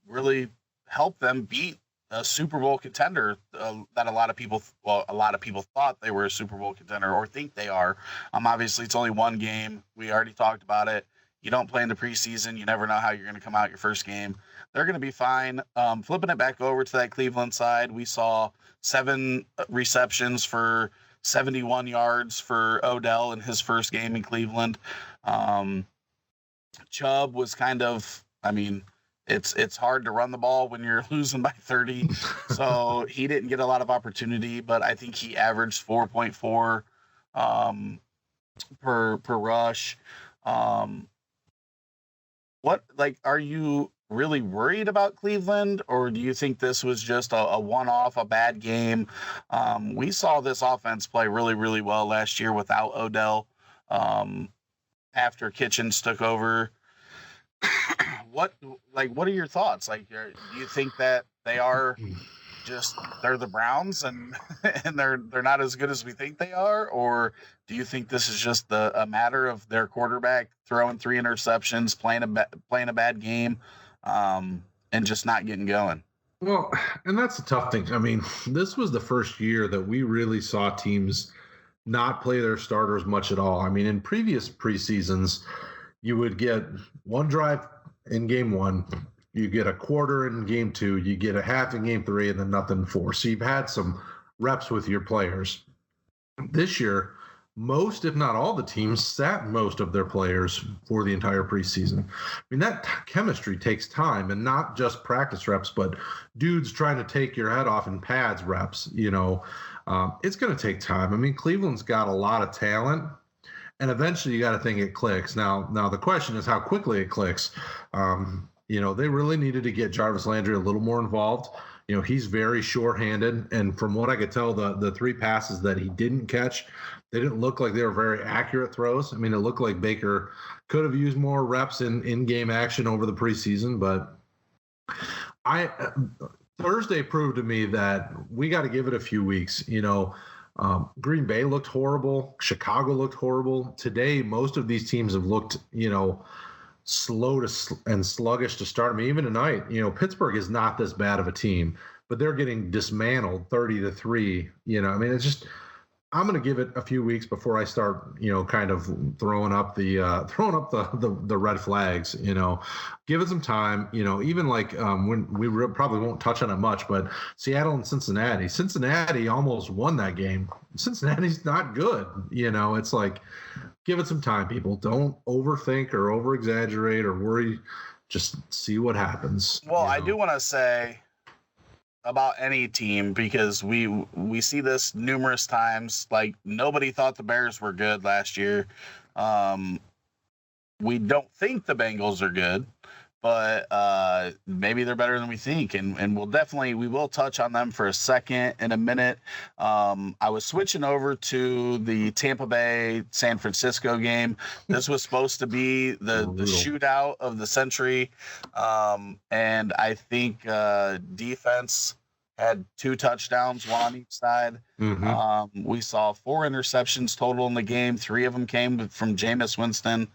really helped them beat a Super Bowl contender that a lot of people thought they were a Super Bowl contender or think they are. Obviously, it's only one game. We already talked about it. You don't play in the preseason. You never know how you're going to come out your first game. They're going to be fine. Flipping it back over to that Cleveland side, we saw 7 receptions for 71 yards for Odell in his first game in Cleveland. Chubb was kind of, it's hard to run the ball when you're losing by 30. So he didn't get a lot of opportunity, but I think he averaged 4.4 per rush. Are you really worried about Cleveland, or do you think this was just a one-off, a bad game? We saw this offense play really, really well last year without Odell. After Kitchens took over. What are your thoughts? Do you think that they're the Browns and they're not as good as we think they are, or do you think this is just a matter of their quarterback throwing 3 interceptions, playing a bad game, and just not getting going? Well, and that's a tough thing. This was the first year that we really saw teams not play their starters much at all. In previous preseasons, you would get one drive in game 1, you get a quarter in game 2, you get a half in game 3, and then nothing in 4. So you've had some reps with your players. This year, most, if not all, the teams sat most of their players for the entire preseason. That chemistry takes time, and not just practice reps, but dudes trying to take your head off in pads reps, it's going to take time. Cleveland's got a lot of talent, and eventually you got to think it clicks. Now the question is how quickly it clicks. They really needed to get Jarvis Landry a little more involved. He's very sure-handed, and from what I could tell, the 3 passes that he didn't catch, they didn't look like they were very accurate throws. It looked like Baker could have used more reps in game action over the preseason, but Thursday proved to me that we got to give it a few weeks. Green Bay looked horrible. Chicago looked horrible. Today, most of these teams have looked, slow and sluggish to start. Even tonight, Pittsburgh is not this bad of a team, but they're getting dismantled 30-3. It's just I'm going to give it a few weeks before I start, kind of throwing up the red flags. Give it some time. Even like when probably won't touch on it much, but Seattle and Cincinnati. Cincinnati almost won that game. Cincinnati's not good. It's like, give it some time, people. Don't overthink or over exaggerate or worry. Just see what happens. Well, I do want to say about any team, because we see this numerous times. Like, nobody thought the Bears were good last year. We don't think the Bengals are good, but maybe they're better than we think, and we will touch on them for a second in a minute. I was switching over to the Tampa Bay San Francisco game. This was supposed to be the shootout of the century, and I think defense had 2 touchdowns, one on each side. Mm-hmm. We saw 4 interceptions total in the game. 3 of them came from Jameis Winston.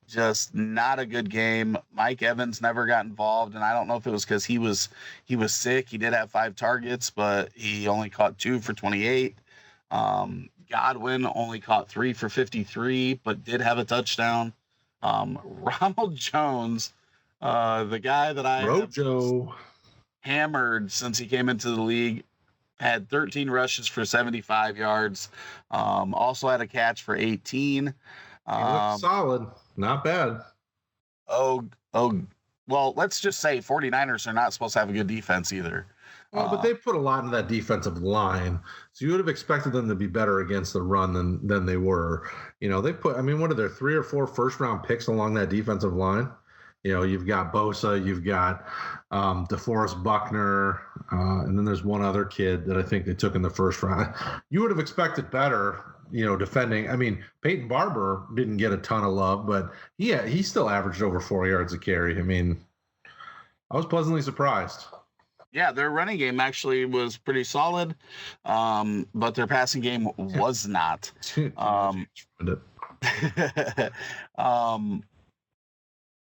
Just not a good game. Mike Evans never got involved, and I don't know if it was because he was sick. He did have 5 targets, but he only caught 2 for 28. Godwin only caught 3 for 53, but did have a touchdown. Ronald Jones, the guy that I Rojo hammered since he came into the league, had 13 rushes for 75 yards. Also had a catch for 18. Solid. Not bad. Well, let's just say 49ers are not supposed to have a good defense either. Well, but they put a lot in that defensive line, so you would have expected them to be better against the run than they were. They put, what are there, 3 or 4 first-round picks along that defensive line? You've got Bosa, you've got DeForest Buckner, and then there's one other kid that I think they took in the first round. You would have expected better, defending. Peyton Barber didn't get a ton of love, but he still averaged over 4 yards a carry. I was pleasantly surprised. Yeah, their running game actually was pretty solid, but their passing game was not.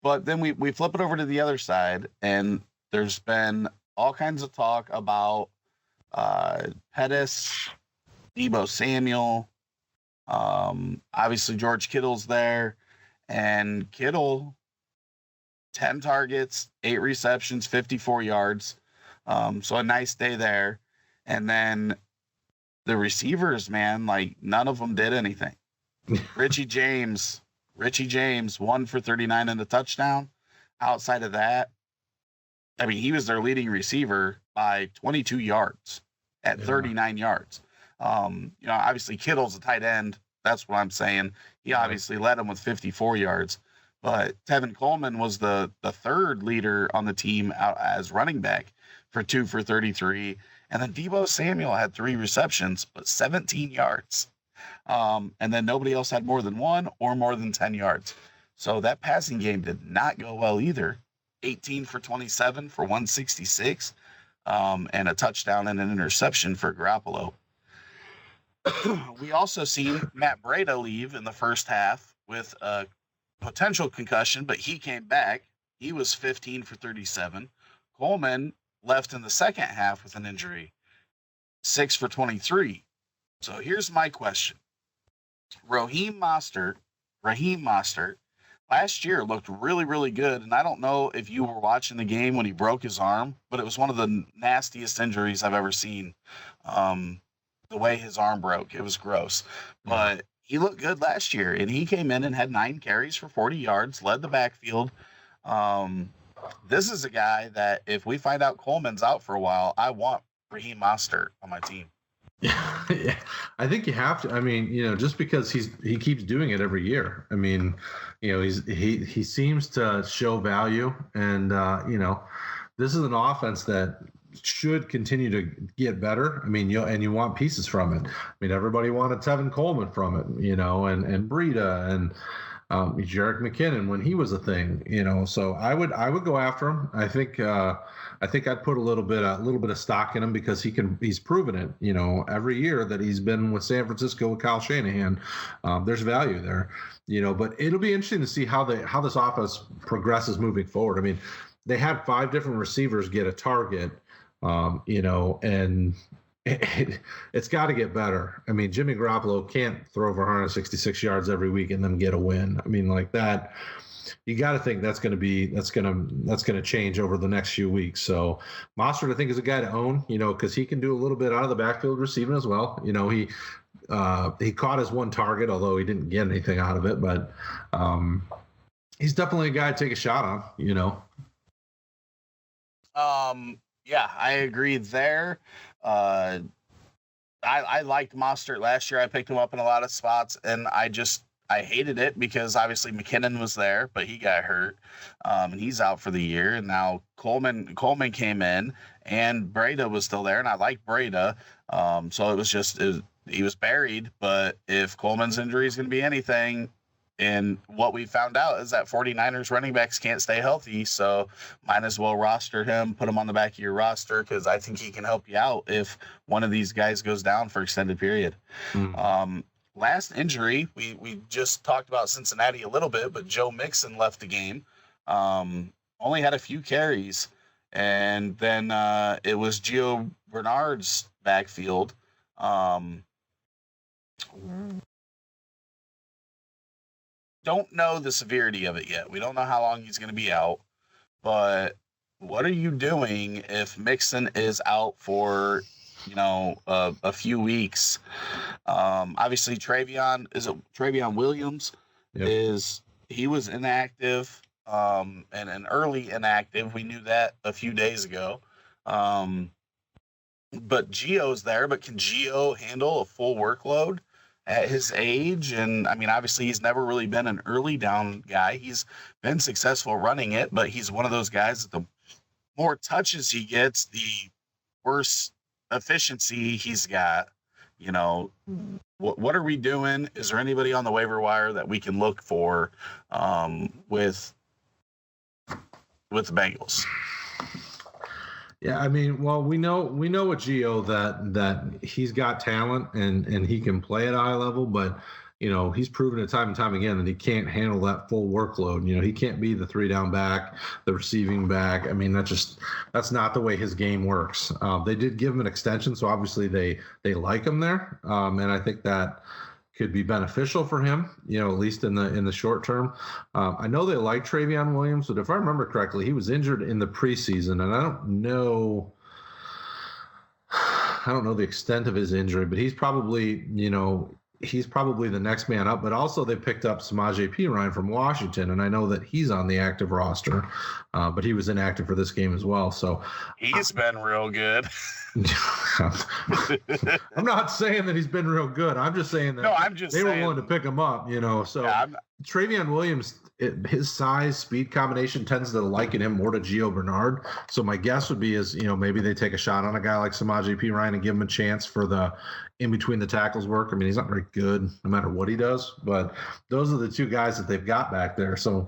But then we flip it over to the other side, and there's been all kinds of talk about Pettis, Deebo Samuel, obviously George Kittle's there, and Kittle, 10 targets, 8 receptions, 54 yards. So a nice day there. And then the receivers, man, like none of them did anything. Richie James, 1 for 39 and a touchdown. Outside of that, he was their leading receiver by 22 yards at 39 yards. Obviously Kittle's a tight end. That's what I'm saying. He obviously led him with 54 yards. But Tevin Coleman was the third leader on the team out as running back for 2 for 33. And then Deebo Samuel had 3 receptions, but 17 yards. And then nobody else had more than 1 or more than 10 yards. So that passing game did not go well either. 18 for 27 for 166, and a touchdown and an interception for Garoppolo. We also seen Matt Breida leave in the first half with a potential concussion, but he came back. He was 15 for 37. Coleman left in the second half with an injury, 6 for 23. So here's my question. Raheem Mostert last year looked really, really good. And I don't know if you were watching the game when he broke his arm, but it was one of the nastiest injuries I've ever seen. The way his arm broke, it was gross. But he looked good last year, and he came in and had 9 carries for 40 yards, led the backfield. This is a guy that if we find out Coleman's out for a while, I want Raheem Mostert on my team. Yeah, I think you have to. Just because he keeps doing it every year. He seems to show value, and this is an offense that should continue to get better. And you want pieces from it. Everybody wanted Tevin Coleman from it, and Breida and Jerick McKinnon when he was a thing, So I would go after him. I think I'd put a little bit of stock in him because he's proven it, every year that he's been with San Francisco with Kyle Shanahan. There's value there, But it'll be interesting to see how this offense progresses moving forward. They had 5 different receivers get a target, and it's got to get better. I mean, Jimmy Garoppolo can't throw for 166 yards every week and then get a win. I mean, like that, you got to think that's going to change over the next few weeks. So Mostert, I think, is a guy to own, because he can do a little bit out of the backfield receiving as well. He caught his one target, although he didn't get anything out of it. But he's definitely a guy to take a shot on. Yeah, I agree there. I liked Mostert last year. I picked him up in a lot of spots, and I hated it because obviously McKinnon was there, but he got hurt, and he's out for the year. And now Coleman came in, and Breida was still there, and I like Breida. So it was he was buried. But if Coleman's injury is going to be anything, and what we found out is that 49ers running backs can't stay healthy, so might as well roster him, put him on the back of your roster, because I think he can help you out if one of these guys goes down for extended period. Last injury, we just talked about Cincinnati a little bit, but Joe Mixon left the game. Only had a few carries, and then it was Gio Bernard's backfield. Don't know the severity of it yet. We don't know how long he's going to be out, but what are you doing if Mixon is out for, a few weeks? Obviously Travion Williams? Yep. He was inactive, and an early inactive. We knew that a few days ago. But Gio's there, but can Gio handle a full workload at his age? And I mean, obviously he's never really been an early down guy. He's been successful running it, but he's one of those guys that the more touches he gets, the worse efficiency he's got. What are we doing? Is there anybody on the waiver wire that we can look for with the Bengals? Yeah, I mean, well, we know with Gio that he's got talent and he can play at a high level, but he's proven it time and time again that he can't handle that full workload. He can't be the 3-down back, the receiving back. I mean, that's not the way his game works. They did give him an extension, so obviously they like him there, and I think that could be beneficial for him, at least in the short term. I know they like Travion Williams, but if I remember correctly, he was injured in the preseason, and I don't know the extent of his injury, but he's probably the next man up. But also they picked up Samaje Perine from Washington, and I know that he's on the active roster, but he was inactive for this game as well. So he's been real good. I'm not saying that he's been real good. I'm just saying that they were willing to pick him up, So yeah, Travion Williams, his size speed combination tends to liken him more to Gio Bernard. So my guess would be maybe they take a shot on a guy like Samaje Perine and give him a chance for the in between the tackles work. I mean, he's not very good no matter what he does, but those are the two guys that they've got back there. So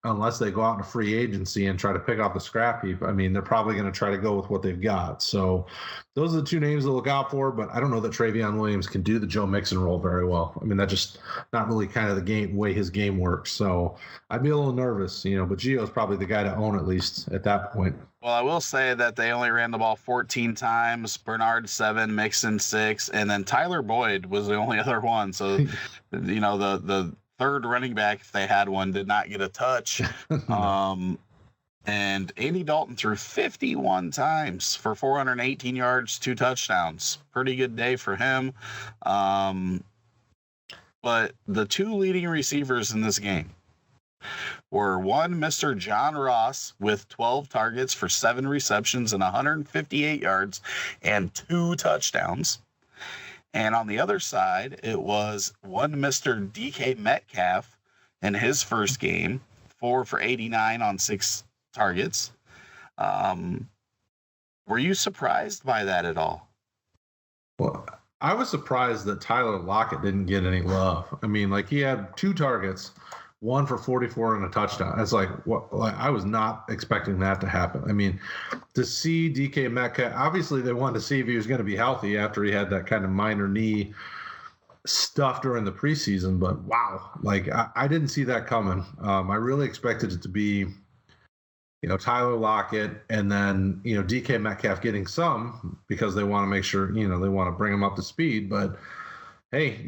unless they go out in a free agency and try to pick out the scrap heap, I mean, they're probably going to try to go with what they've got. So those are the two names to look out for, but I don't know that Travion Williams can do the Joe Mixon role very well. I mean, that's just not really kind of the way his game works. So I'd be a little nervous, but Gio's probably the guy to own at least at that point. Well, I will say that they only ran the ball 14 times, Bernard 7, Mixon 6, and then Tyler Boyd was the only other one. So, the third running back, if they had one, did not get a touch. And Andy Dalton threw 51 times for 418 yards, 2 touchdowns. Pretty good day for him. But the two leading receivers in this game were one, Mr. John Ross with 12 targets for 7 receptions and 158 yards and 2 touchdowns. And on the other side, it was one Mr. DK Metcalf in his first game, 4 for 89 on 6 targets. Were you surprised by that at all? Well, I was surprised that Tyler Lockett didn't get any love. I mean, he had 2 targets, 1 for 44 and a touchdown. It's like, what? I was not expecting that to happen. I mean, to see DK Metcalf, obviously they wanted to see if he was going to be healthy after he had that kind of minor knee stuff during the preseason. But wow, I didn't see that coming. I really expected it to be Tyler Lockett, and then, DK Metcalf getting some because they want to make sure, they want to bring him up to speed. But hey,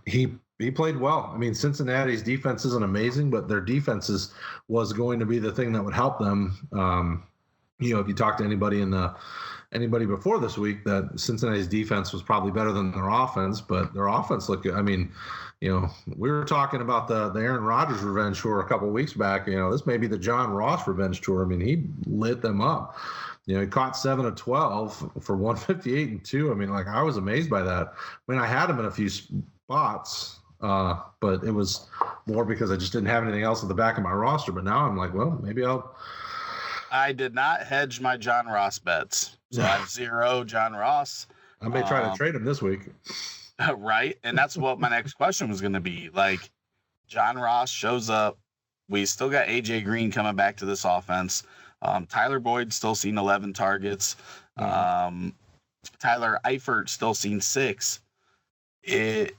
he played well. I mean, Cincinnati's defense isn't amazing, but their defenses was going to be the thing that would help them. If you talk to anybody before this week, that Cincinnati's defense was probably better than their offense, but their offense looked good. I mean, we were talking about the Aaron Rodgers revenge tour a couple of weeks back. This may be the John Ross revenge tour. I mean, he lit them up. He caught 7 of 12 for 158 and 2. I mean, I was amazed by that. I mean, I had him in a few spots, but it was more because I just didn't have anything else at the back of my roster. But now I'm like, well, maybe I did not hedge my John Ross bets. So I have 0 John Ross. I may try to trade him this week. Right. And that's what my next question was going to be. John Ross shows up. We still got AJ Green coming back to this offense. Tyler Boyd still seen 11 targets. Tyler Eifert still seen 6. I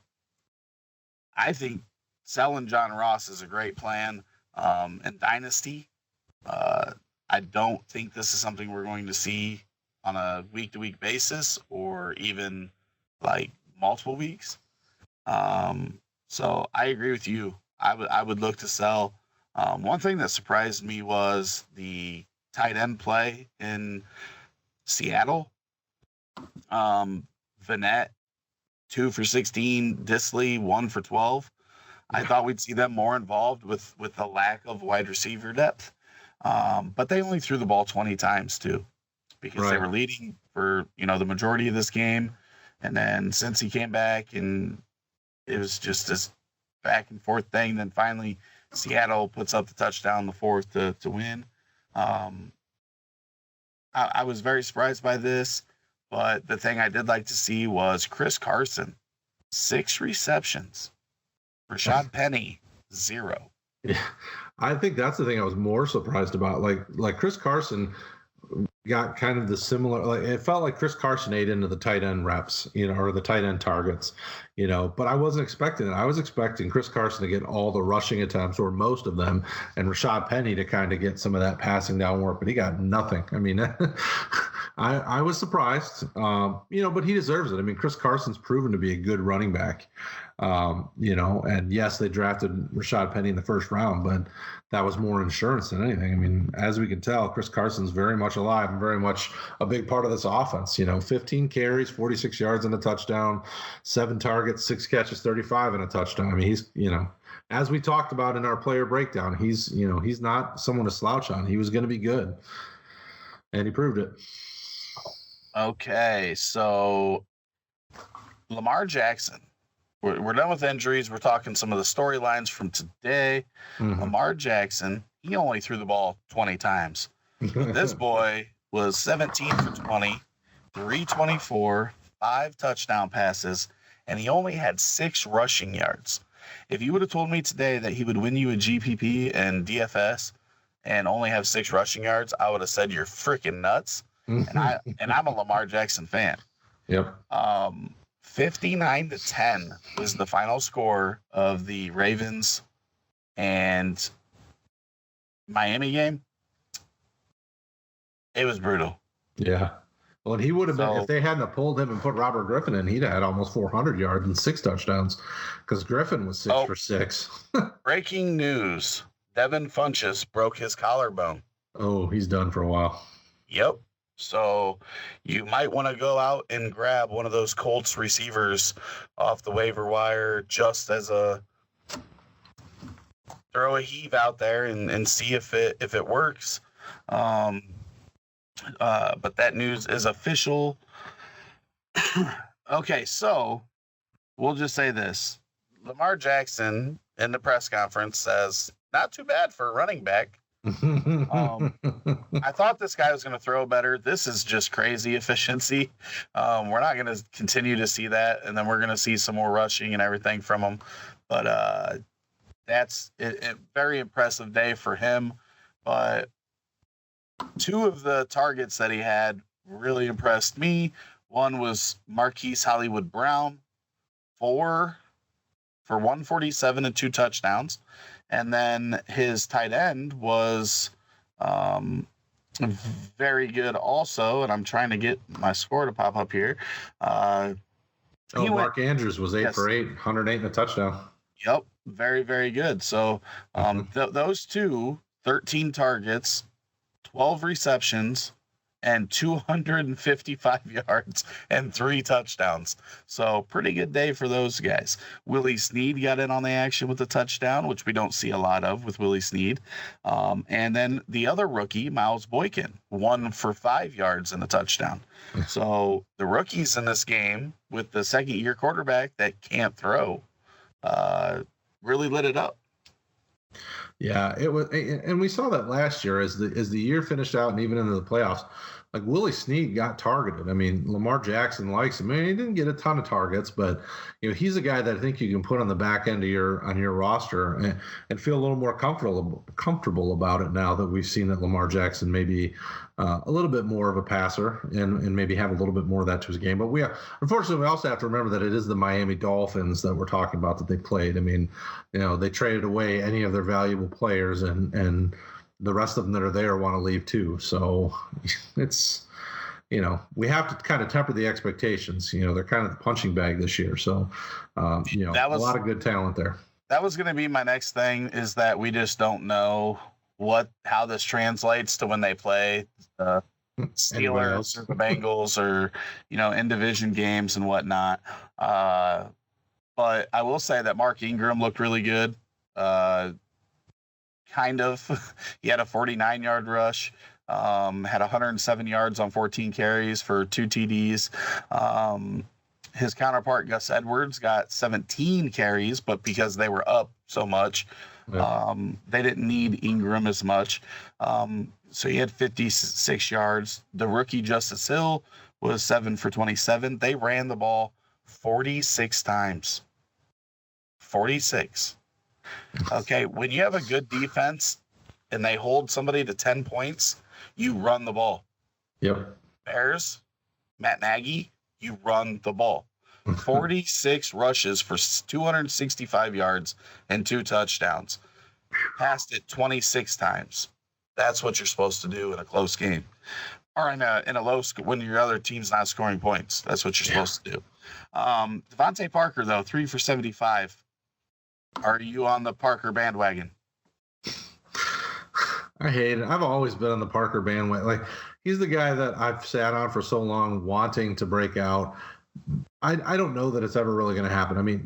think selling John Ross is a great plan. And Dynasty, I don't think this is something we're going to see on a week-to-week basis or even multiple weeks. So I agree with you. I would look to sell. One thing that surprised me was the tight end play in Seattle. Vanette, 2 for 16. Disley, 1 for 12. I thought we'd see them more involved with the lack of wide receiver depth. But they only threw the ball 20 times too, because they were leading for, the majority of this game. And then since he came back, and it was just this back and forth thing, then finally Seattle puts up the touchdown, the 4th to win. I was very surprised by this, but the thing I did like to see was Chris Carson, 6 receptions. Rashad Penny, 0. Yeah, I think that's the thing I was more surprised about. Like Chris Carson got kind of the similar, it felt like Chris Carson ate into the tight end reps, or the tight end targets, but I wasn't expecting it. I was expecting Chris Carson to get all the rushing attempts, or most of them, and Rashad Penny to kind of get some of that passing down work, but he got nothing. I mean, I was surprised, but he deserves it. I mean, Chris Carson's proven to be a good running back. And yes, they drafted Rashad Penny in the first round, but that was more insurance than anything. I mean, as we can tell, Chris Carson's very much alive and very much a big part of this offense. 15 carries, 46 yards and a touchdown, 7 targets, 6 catches, 35 and a touchdown. I mean, he's, as we talked about in our player breakdown, he's not someone to slouch on. He was going to be good, and he proved it. Okay, so Lamar Jackson. We're done with injuries. We're talking some of the storylines from today. Mm-hmm. Lamar Jackson, he only threw the ball 20 times. This boy was 17 for 20, 324, 5 touchdown passes, and he only had 6 rushing yards. If you would have told me today that he would win you a GPP and DFS and only have 6 rushing yards, I would have said you're freaking nuts. And I'm a Lamar Jackson fan. Yep. 59-10 was the final score of the Ravens and Miami game. It was brutal. Yeah. Well, and he would have been, if they hadn't pulled him and put Robert Griffin in, he'd have had almost 400 yards and 6 touchdowns, because Griffin was 6 for 6. Breaking news. Devin Funchess broke his collarbone. Oh, he's done for a while. Yep. So you might want to go out and grab one of those Colts receivers off the waiver wire, just as throw a heave out there and see if it works. But that news is official. Okay, so we'll just say this. Lamar Jackson in the press conference says, not too bad for a running back. I thought this guy was going to throw better. This is just crazy efficiency. We're not going to continue to see that, and then we're going to see some more rushing and everything from him. But that's a very impressive day for him. But 2 of the targets that he had really impressed me. One was Marquise Hollywood Brown, 4 for 147 and 2 touchdowns. And then his tight end was Very good also, and I'm trying to get my score to pop up here. Mark Andrews was 8 for 8, 108 and a touchdown. Yep, very, very good. So those two, 13 targets, 12 receptions, and 255 yards and 3 touchdowns. So pretty good day for those guys. Willie Snead got in on the action with a touchdown, which we don't see a lot of with Willie Snead. And then the other rookie, Miles Boykin, 1 for 5 yards and a touchdown. So the rookies in this game with the second-year quarterback that can't throw really lit it up. Yeah, it was, and we saw that last year as the year finished out and even into the playoffs. Like Willie Snead got targeted. I mean, Lamar Jackson likes him. I mean, he didn't get a ton of targets, but he's a guy that I think you can put on the back end of your roster and feel a little more comfortable about it now that we've seen that Lamar Jackson maybe a little bit more of a passer and maybe have a little bit more of that to his game. But unfortunately we also have to remember that it is the Miami Dolphins that we're talking about that they played. I mean, they traded away any of their valuable players and the rest of them that are there want to leave too. So it's, we have to kind of temper the expectations. They're kind of the punching bag this year. So, a lot of good talent there. That was going to be my next thing, is that we just don't know how this translates to when they play the Steelers or the Bengals or, in division games and whatnot. But I will say that Mark Ingram looked really good. Kind of. He had a 49-yard rush, had 107 yards on 14 carries for 2 TDs. His counterpart, Gus Edwards, got 17 carries, but because they were up so much, they didn't need Ingram as much. So he had 56 yards. The rookie, Justice Hill, was 7 for 27. They ran the ball 46 times. 46. Okay, when you have a good defense and they hold somebody to 10 points, you run the ball. Yep. Bears, Matt Nagy, you run the ball. 46 rushes for 265 yards and 2 touchdowns. Passed it 26 times. That's what you're supposed to do in a close game. Or in a low score, when your other team's not scoring points. That's what you're supposed to do. Devontae Parker, though, 3 for 75. Are you on the Parker bandwagon? I hate it. I've always been on the Parker bandwagon. Like, he's the guy that I've sat on for so long wanting to break out. I don't know that it's ever really going to happen. I mean,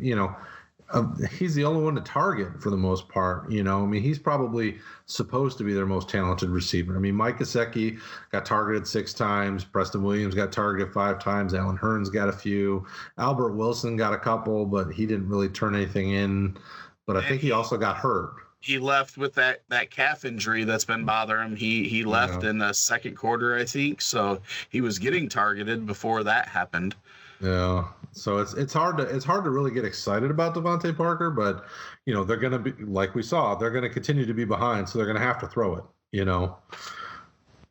he's the only one to target for the most part. I mean, he's probably supposed to be their most talented receiver. I mean, Mike Gesicki got targeted 6 times. Preston Williams got targeted 5 times. Alan Hearns got a few. Albert Wilson got a couple, but he didn't really turn anything in. But I think he also got hurt. He left with that calf injury that's been bothering him. He left in the second quarter, I think. So he was getting targeted before that happened. Yeah. So it's hard to really get excited about Devontae Parker, but they're going to be, like we saw, they're going to continue to be behind, so they're going to have to throw it.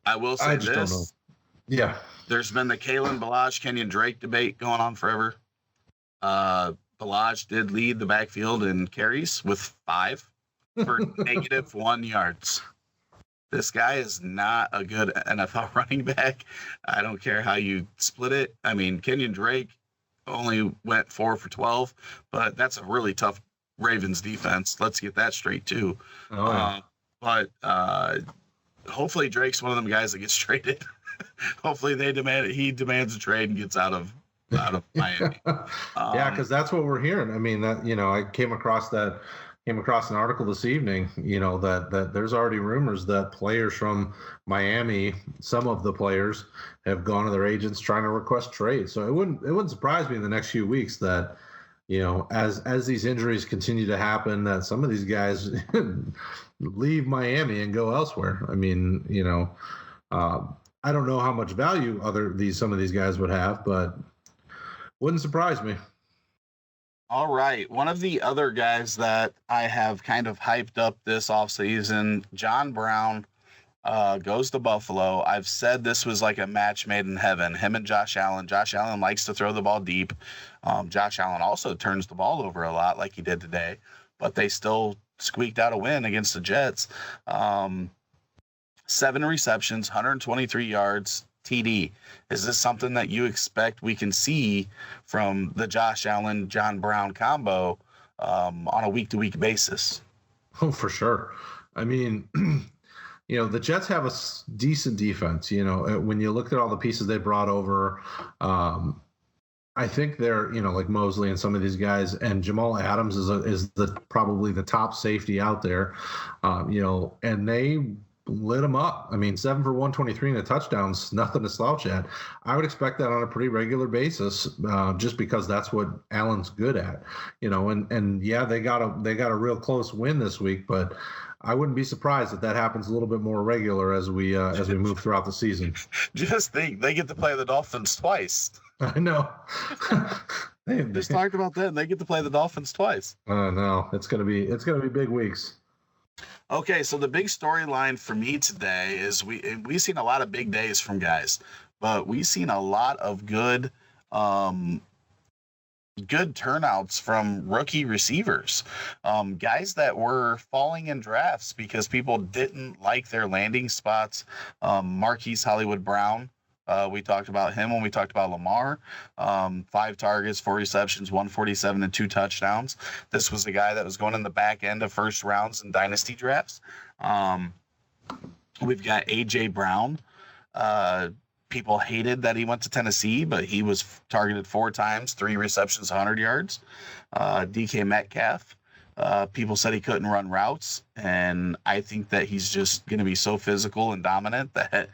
I will say this. Don't know. Yeah. There's been the Kalen Ballage, Kenyon Drake debate going on forever. Ballage did lead the backfield in carries with 5 for negative 1 yards. This guy is not a good NFL running back. I don't care how you split it. I mean, Kenyon Drake only went 4 for 12, but that's a really tough Ravens defense. Let's get that straight too. Oh, yeah. But hopefully Drake's one of them guys that gets traded. Hopefully he demands a trade and gets out of Miami. Yeah, because that's what we're hearing. I mean, that I came across an article this evening, that there's already rumors that players from Miami, some of the players, have gone to their agents trying to request trades. So it wouldn't surprise me in the next few weeks that, as these injuries continue to happen, that some of these guys leave Miami and go elsewhere. I mean, I don't know how much value some of these guys would have, but wouldn't surprise me. All right. One of the other guys that I have kind of hyped up this offseason, John Brown, goes to Buffalo. I've said this was like a match made in heaven, him and Josh Allen. Josh Allen likes to throw the ball deep. Josh Allen also turns the ball over a lot like he did today, but they still squeaked out a win against the Jets. 7 receptions, 123 yards, TD. Is this something that you expect we can see from the Josh Allen, John Brown combo on a week-to-week basis? Oh, for sure. I mean, the Jets have a decent defense. When you look at all the pieces they brought over, I think they're, like Mosley and some of these guys, and Jamal Adams is probably the top safety out there, and they lit them up. I mean, 7 for 123 and a touchdown's nothing to slouch at. I would expect that on a pretty regular basis, just because that's what Allen's good at, and yeah, they got a real close win this week, but I wouldn't be surprised if that happens a little bit more regular as we move throughout the season. Just think, they get to play the Dolphins twice. I know. they just talked about that, and they get to play the Dolphins twice. No, it's gonna be big weeks. Okay, so the big storyline for me today is we've seen a lot of big days from guys, but we've seen a lot of good turnouts from rookie receivers, guys that were falling in drafts because people didn't like their landing spots. Marquise Hollywood Brown, we talked about him when we talked about Lamar. 5 targets, 4 receptions, 147 and 2 touchdowns. This was the guy that was going in the back end of first rounds in dynasty drafts. We've got A.J. Brown. People hated that he went to Tennessee, but he was targeted 4 times, 3 receptions, 100 yards. DK Metcalf. People said he couldn't run routes, and I think that he's just going to be so physical and dominant that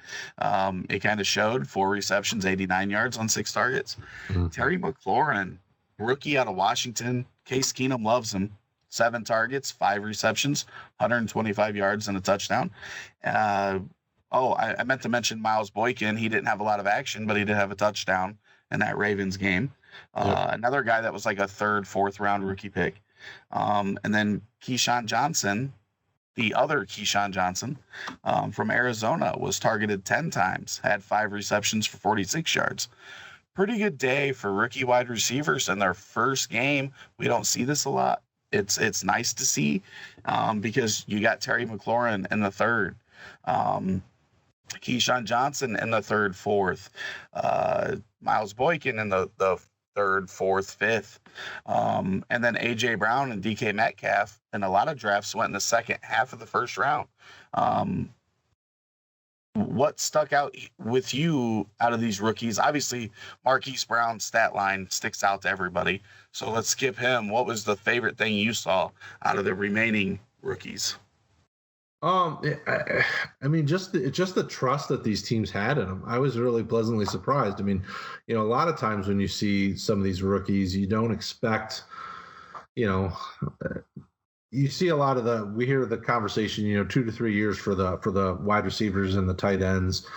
it kind of showed. 4 receptions, 89 yards on 6 targets. Mm-hmm. Terry McLaurin, rookie out of Washington. Case Keenum loves him. 7 targets, 5 receptions, 125 yards and a touchdown. I meant to mention Miles Boykin. He didn't have a lot of action, but he did have a touchdown in that Ravens game. Another guy that was like a 3rd, 4th round rookie pick. And then Keyshawn Johnson, the other Keyshawn Johnson from Arizona, was targeted 10 times, had 5 receptions for 46 yards. Pretty good day for rookie wide receivers in their first game. We don't see this a lot. It's nice to see because you got Terry McLaurin in the 3rd. Keyshawn Johnson in the 3rd, 4th. Miles Boykin in the 3rd, 4th, 5th. And then A.J. Brown and DK Metcalf in a lot of drafts went in the second half of the first round. What stuck out with you out of these rookies? Obviously, Marquise Brown's stat line sticks out to everybody. So let's skip him. What was the favorite thing you saw out of the remaining rookies? I mean, just the trust that these teams had in them. I was really pleasantly surprised. I mean, a lot of times when you see some of these rookies, you don't expect, you see a lot of we hear the conversation, 2 to 3 years for the wide receivers and the tight ends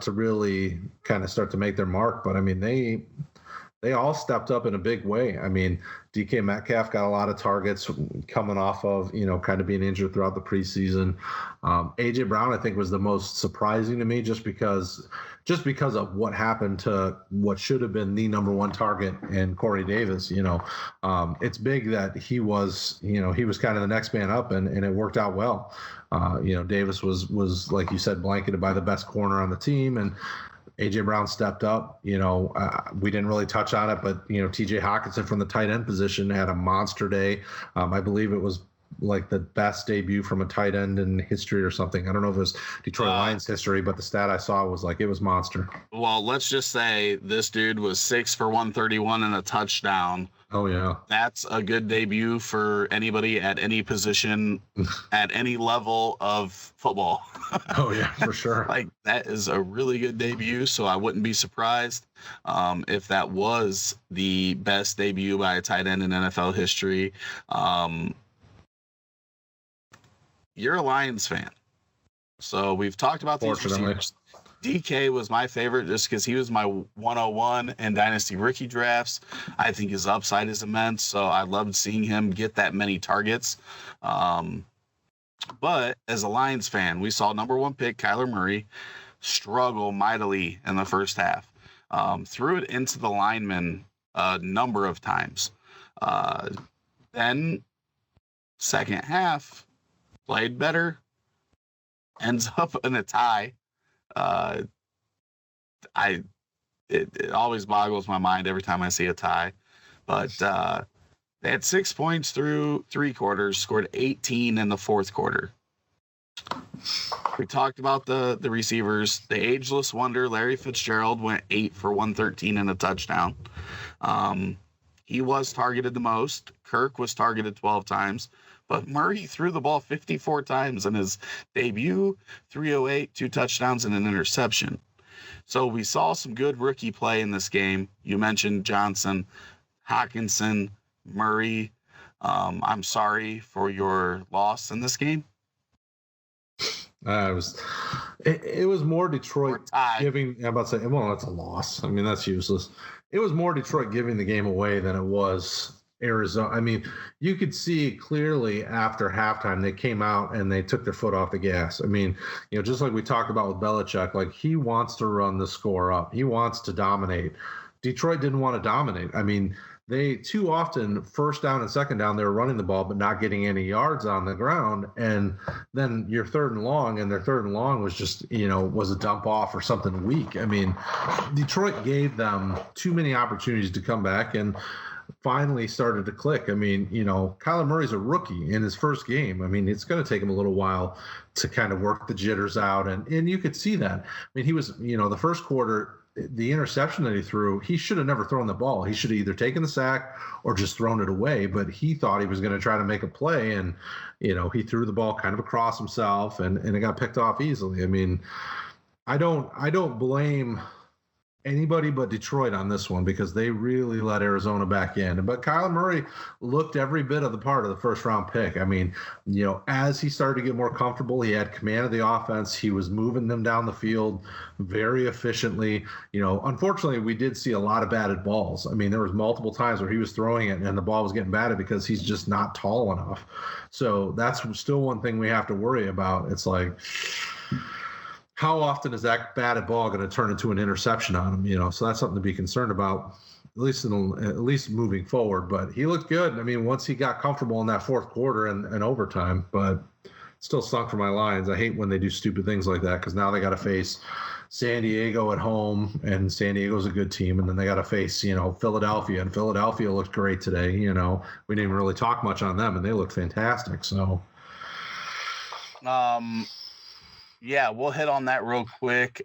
to really kind of start to make their mark. But I mean, they all stepped up in a big way. I mean, DK Metcalf got a lot of targets coming off of, kind of being injured throughout the preseason. A.J. Brown, I think, was the most surprising to me just because of what happened to what should have been the number 1 target in Corey Davis. It's big that he was kind of the next man up, and it worked out well. Davis was, like you said, blanketed by the best corner on the team, and A.J. Brown stepped up. We didn't really touch on it, but, T.J. Hockenson from the tight end position had a monster day. I believe it was like the best debut from a tight end in history or something. I don't know if it was Detroit Lions history, but the stat I saw was like it was monster. Well, let's just say this dude was 6 for 131 and a touchdown. Oh, yeah. That's a good debut for anybody at any position, at any level of football. Oh, yeah, for sure. Like, that is a really good debut, so I wouldn't be surprised if that was the best debut by a tight end in NFL history. You're a Lions fan. So we've talked about these receivers. DK was my favorite just because he was my 101 in Dynasty rookie drafts. I think his upside is immense, so I loved seeing him get that many targets. But as a Lions fan, we saw number 1 pick Kyler Murray struggle mightily in the first half. Threw it into the lineman a number of times. Then second half, played better. ends up in a tie. It always boggles my mind every time I see a tie. But they had 6 points through 3 quarters, scored 18 in the fourth quarter. We talked about the receivers. The ageless wonder, Larry Fitzgerald, went 8 for 113 and a touchdown. He was targeted the most. Kirk was targeted 12 times. But Murray threw the ball 54 times in his debut, 308, 2 touchdowns, and an interception. So we saw some good rookie play in this game. You mentioned Johnson, Hockenson, Murray. I'm sorry for your loss in this game. It was more Detroit giving. I'm about to say, well, that's a loss. I mean, that's useless. It was more Detroit giving the game away than it was Arizona. I mean, you could see clearly after halftime they came out and they took their foot off the gas. I mean, just like we talked about with Belichick, like he wants to run the score up. He wants to dominate. Detroit didn't want to dominate. I mean, they too often, first down and second down, they were running the ball but not getting any yards on the ground. And then your third and long, and their third and long was just, was a dump off or something weak. I mean, Detroit gave them too many opportunities to come back and finally started to click. I mean, Kyler Murray's a rookie in his first game. I mean, it's going to take him a little while to kind of work the jitters out. And you could see that. I mean, he was, the first quarter, the interception that he threw, he should have never thrown the ball. He should have either taken the sack or just thrown it away, but he thought he was going to try to make a play. And, he threw the ball kind of across himself and it got picked off easily. I mean, I don't blame anybody but Detroit on this one because they really let Arizona back in. But Kyler Murray looked every bit of the part of the first round pick. I mean, as he started to get more comfortable, he had command of the offense. He was moving them down the field very efficiently. Unfortunately, we did see a lot of batted balls. I mean, there was multiple times where he was throwing it and the ball was getting batted because he's just not tall enough. So that's still one thing we have to worry about. It's like, how often is that batted ball going to turn into an interception on him? So that's something to be concerned about, at least moving forward. But he looked good. I mean, once he got comfortable in that fourth quarter and overtime, but still stunk for my Lions. I hate when they do stupid things like that because now they got to face San Diego at home, and San Diego's a good team, and then they got to face Philadelphia, and Philadelphia looked great today. We didn't even really talk much on them, and they looked fantastic. So, yeah, we'll hit on that real quick.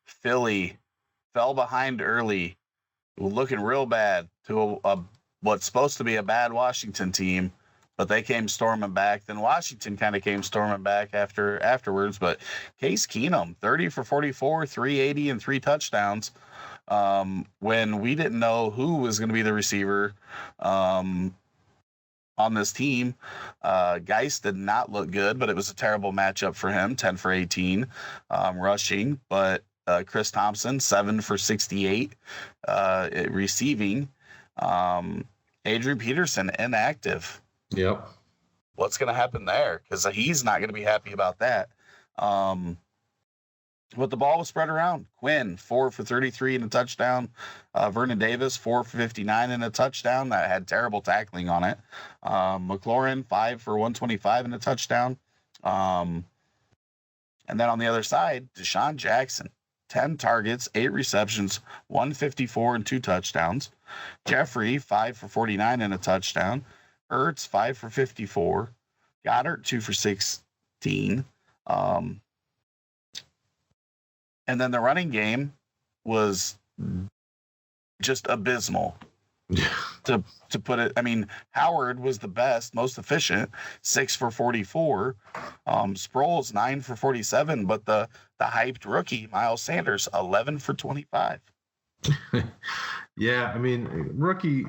Philly fell behind early, looking real bad to what's supposed to be a bad Washington team, but they came storming back. Then Washington kind of came storming back afterwards. But Case Keenum, 30 for 44, 380, and 3 touchdowns. When we didn't know who was going to be the receiver on this team. Geist did not look good, but it was a terrible matchup for him, 10 for 18 rushing. But Chris Thompson, 7 for 68 receiving. Adrian Peterson, inactive. Yep. What's going to happen there? Because he's not going to be happy about that. But the ball was spread around. Quinn, 4 for 33 and a touchdown. Vernon Davis, 4 for 59 and a touchdown. That had terrible tackling on it. McLaurin, 5 for 125 and a touchdown. And then on the other side, Deshaun Jackson, 10 targets, 8 receptions, 154 and 2 touchdowns. Jeffrey, 5 for 49 and a touchdown. Ertz, 5 for 54. Goddard, 2 for 16. And then the running game was just abysmal. To put it, I mean, Howard was the best, most efficient, 6 for 44. Sproles, 9 for 47, but the hyped rookie, Miles Sanders, 11 for 25. Yeah, I mean, rookie,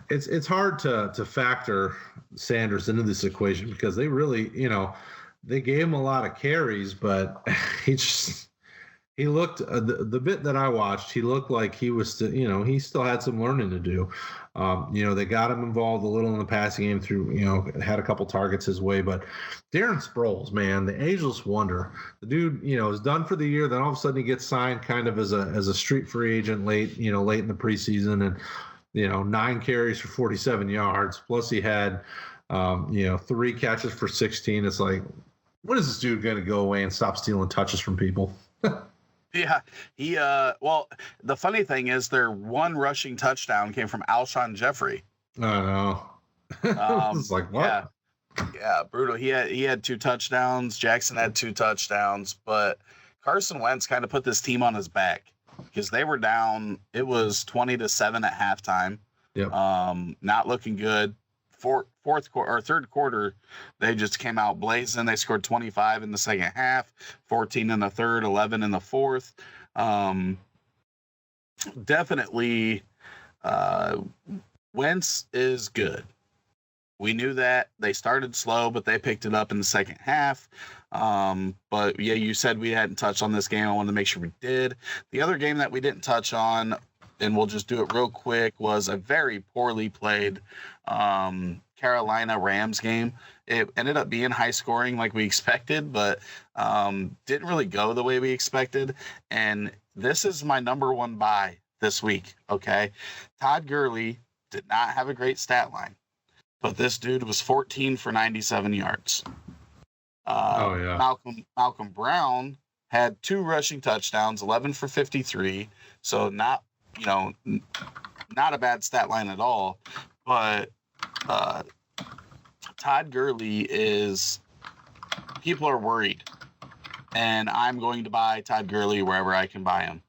it's hard to factor Sanders into this equation because they really, they gave him a lot of carries, but he looked the bit that I watched, he looked like he was still, he still had some learning to do. They got him involved a little in the passing game through, had a couple targets his way, but Darren Sproles, man, the ageless wonder, the dude, is done for the year. Then all of a sudden he gets signed kind of as a street free agent late in the preseason, and 9 carries for 47 yards. Plus he had, 3 catches for 16. It's like, When is this dude going to go away and stop stealing touches from people? Yeah, he well, the funny thing is their one rushing touchdown came from Alshon Jeffrey. I don't know. It's like, what? Yeah, brutal. He had 2 touchdowns. Jackson had 2 touchdowns, but Carson Wentz kind of put this team on his back because they were down. It was 20-7 at halftime. Yep. Not looking good. Third quarter, they just came out blazing. They scored 25 in the second half, 14 in the third, 11 in the fourth. Definitely, Wentz is good. We knew that. They started slow, but they picked it up in the second half. But yeah, you said we hadn't touched on this game. I wanted to make sure we did. The other game that we didn't touch on, and we'll just do it real quick, was a very poorly played Carolina Rams game. It ended up being high scoring like we expected, but didn't really go the way we expected. And this is my number one buy this week, okay? Todd Gurley did not have a great stat line, but this dude was 14 for 97 yards. Malcolm Brown had 2 rushing touchdowns, 11 for 53. So not a bad stat line at all. But Todd Gurley people are worried. And I'm going to buy Todd Gurley wherever I can buy him.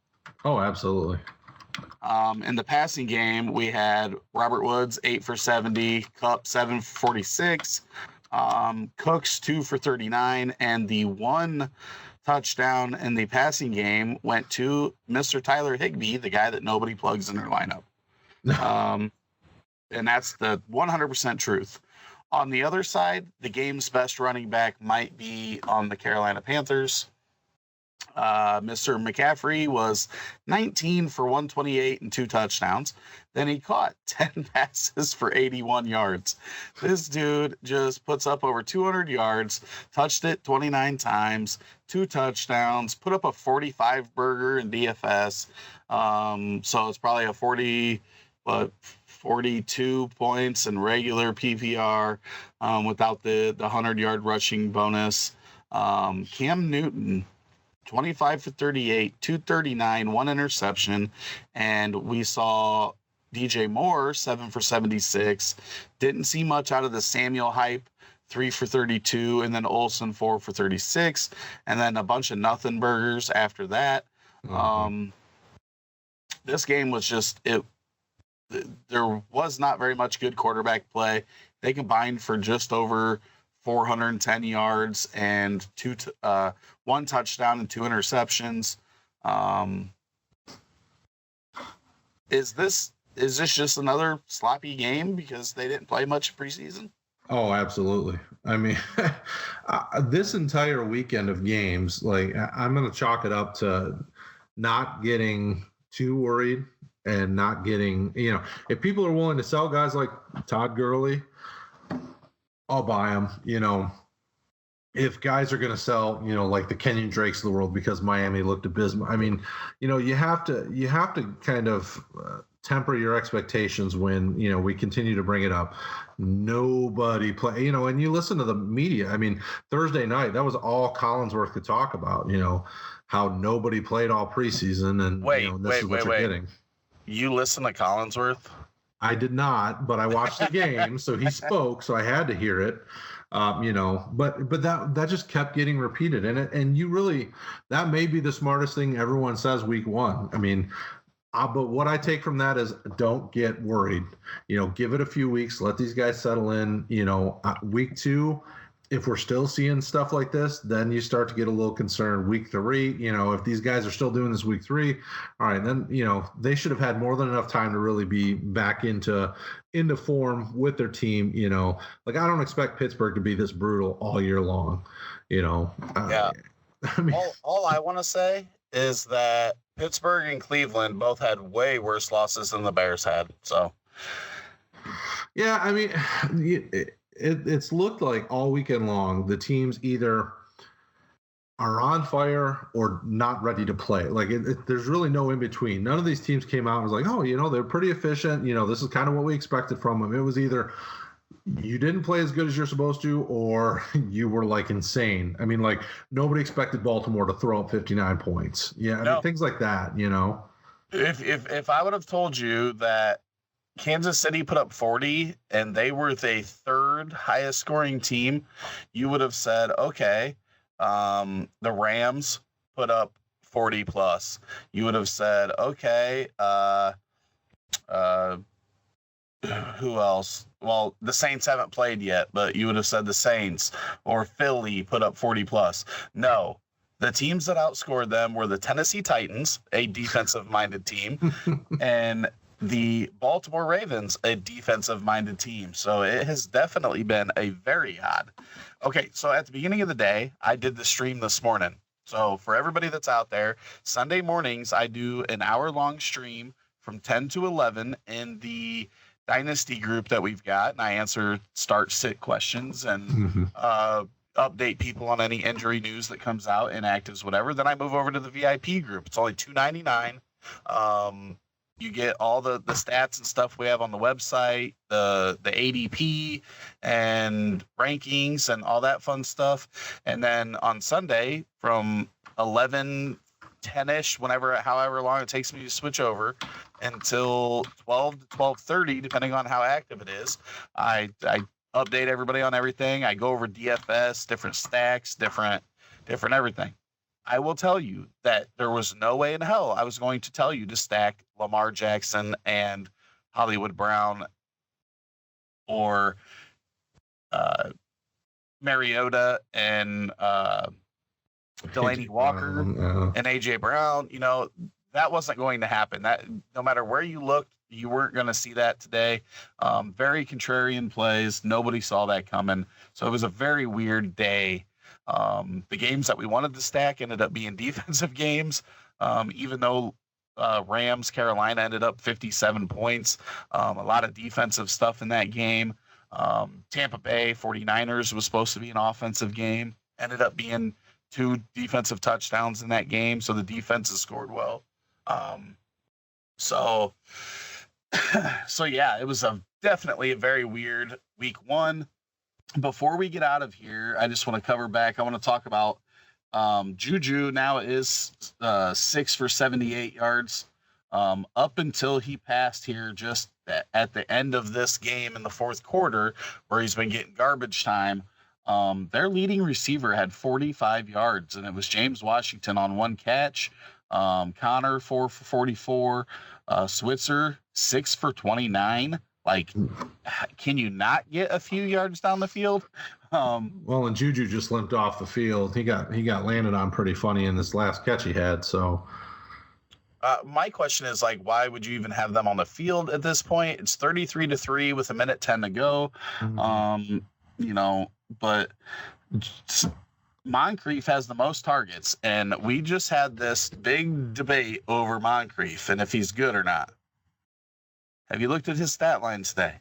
Oh, absolutely. In the passing game, we had Robert Woods, 8 for 70, Kupp, 7 for 46, Cooks, 2 for 39, and the one touchdown in the passing game went to Mr. Tyler Higbee, the guy that nobody plugs in their lineup. And that's the 100% truth. On the other side, the game's best running back might be on the Carolina Panthers. Mr. McCaffrey was 19 for 128 and 2 touchdowns. Then he caught 10 passes for 81 yards. This dude just puts up over 200 yards, touched it 29 times, 2 touchdowns, put up a 45 burger in DFS. So it's probably a 42 points in regular PPR without the 100-yard rushing bonus. Cam Newton, 25 for 38, 239, 1 interception. And we saw DJ Moore, 7 for 76. Didn't see much out of the Samuel hype, 3 for 32. And then Olsen, 4 for 36. And then a bunch of nothing burgers after that. Mm-hmm. This game was just, there was not very much good quarterback play. They combined for just over 410 yards and 1 touchdown and 2 interceptions. Is this just another sloppy game because they didn't play much preseason? Oh, absolutely. I mean, this entire weekend of games, like, I'm going to chalk it up to not getting too worried and not getting, if people are willing to sell guys like Todd Gurley, I'll buy them. If guys are going to sell, like the Kenyon Drakes of the world because Miami looked abysmal. I mean, you have to kind of temper your expectations when, we continue to bring it up. Nobody play, and you listen to the media. I mean, Thursday night, that was all Collinsworth could talk about, how nobody played all preseason and this is what you're getting. You listen to Collinsworth? I did not, but I watched the game, so he spoke, so I had to hear it. But that just kept getting repeated, and you really, that may be the smartest thing everyone says week 1. I mean, but what I take from that is don't get worried. Give it a few weeks, let these guys settle in. Week 2, if we're still seeing stuff like this, then you start to get a little concerned. Week 3, if these guys are still doing this week 3, all right, then, they should have had more than enough time to really be back into form with their team. Like, I don't expect Pittsburgh to be this brutal all year long, Yeah. I mean, all I want to say is that Pittsburgh and Cleveland both had way worse losses than the Bears had. So, yeah, I mean, it's looked like all weekend long the teams either are on fire or not ready to play. Like, there's really no in between. None of these teams came out and was like, oh, they're pretty efficient. This is kind of what we expected from them. It was either you didn't play as good as you're supposed to, or you were like insane. I mean, like nobody expected Baltimore to throw up 59 points. Yeah, I mean things like that. If I would have told you that Kansas City put up 40 and they were the third highest scoring team, you would have said, okay, the Rams put up 40 plus. You would have said, okay, who else? Well, the Saints haven't played yet, but you would have said the Saints or Philly put up 40 plus. No, the teams that outscored them were the Tennessee Titans, a defensive-minded team, and the Baltimore Ravens, a defensive-minded team. So it has definitely been a very odd. Okay, so at the beginning of the day, I did the stream this morning. So for everybody that's out there, Sunday mornings, I do an hour-long stream from 10 to 11 in the Dynasty group that we've got, and I answer start-sit questions and update people on any injury news that comes out, inactives, whatever. Then I move over to the VIP group. It's only $2.99. You get all the stats and stuff we have on the website, the ADP and rankings and all that fun stuff. And then on Sunday from 11:10-ish, however long it takes me to switch over, until 12 to 12:30, depending on how active it is, I update everybody on everything. I go over DFS, different stacks, different everything. I will tell you that there was no way in hell I was going to tell you to stack Lamar Jackson and Hollywood Brown or Mariota and Delaney Walker and AJ Brown. That wasn't going to happen. That no matter where you looked, you weren't going to see that today. Very contrarian plays. Nobody saw that coming. So it was a very weird day. The games that we wanted to stack ended up being defensive games, even though Rams Carolina ended up 57 points. A lot of defensive stuff in that game. Tampa Bay 49ers was supposed to be an offensive game. Ended up being 2 defensive touchdowns in that game. So the defenses scored well. So yeah, it was definitely a very weird week 1. Before we get out of here, I just want to cover back. I want to talk about Juju. Now it is 6 for 78 yards. Up until he passed here just at the end of this game in the fourth quarter, where he's been getting garbage time, their leading receiver had 45 yards, and it was James Washington on 1 catch. Connor 4 for 44, Switzer 6 for 29. Like, can you not get a few yards down the field? Well, and Juju just limped off the field. He got landed on pretty funny in this last catch he had. So, my question is, like, why would you even have them on the field at this point? It's 33-3 with 1:10 to go. But Moncrief has the most targets, and we just had this big debate over Moncrief and if he's good or not. Have you looked at his stat line today?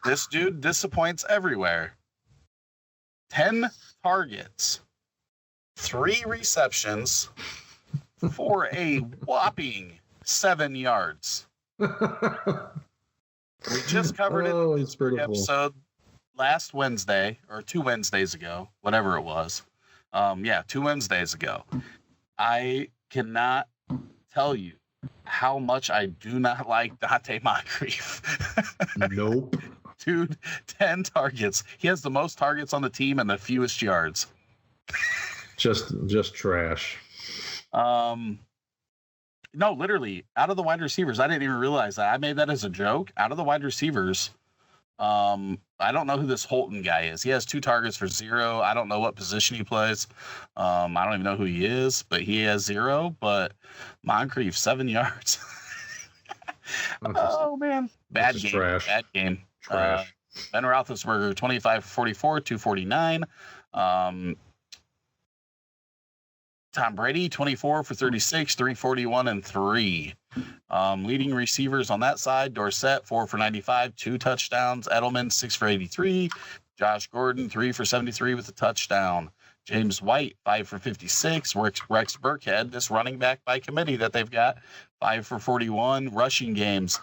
This dude disappoints everywhere. 10 targets, 3 receptions for a whopping 7 yards. We just covered it in this episode last Wednesday or 2 Wednesdays ago, whatever it was. 2 Wednesdays ago. I cannot tell you how much I do not like Dante Moncrief. Nope. Dude, 10 targets. He has the most targets on the team and the fewest yards. Just trash. No, literally, out of the wide receivers, I didn't even realize that. I made that as a joke. Out of the wide receivers, I don't know who this Holton guy is. He has 2 targets for 0. I don't know what position he plays. I don't even know who he is, but he has 0. But Moncrief, 7 yards. Oh, man. Bad game. Trash. Bad game. Trash. Ben Roethlisberger, 25 for 44, 249. Tom Brady, 24 for 36, 341, and 3. Leading receivers on that side, Dorsett, 4 for 95, 2 touchdowns. Edelman, 6 for 83. Josh Gordon, 3 for 73 with a touchdown. James White, 5 for 56. Rex Burkhead, this running back by committee that they've got, 5 for 41. Rushing games,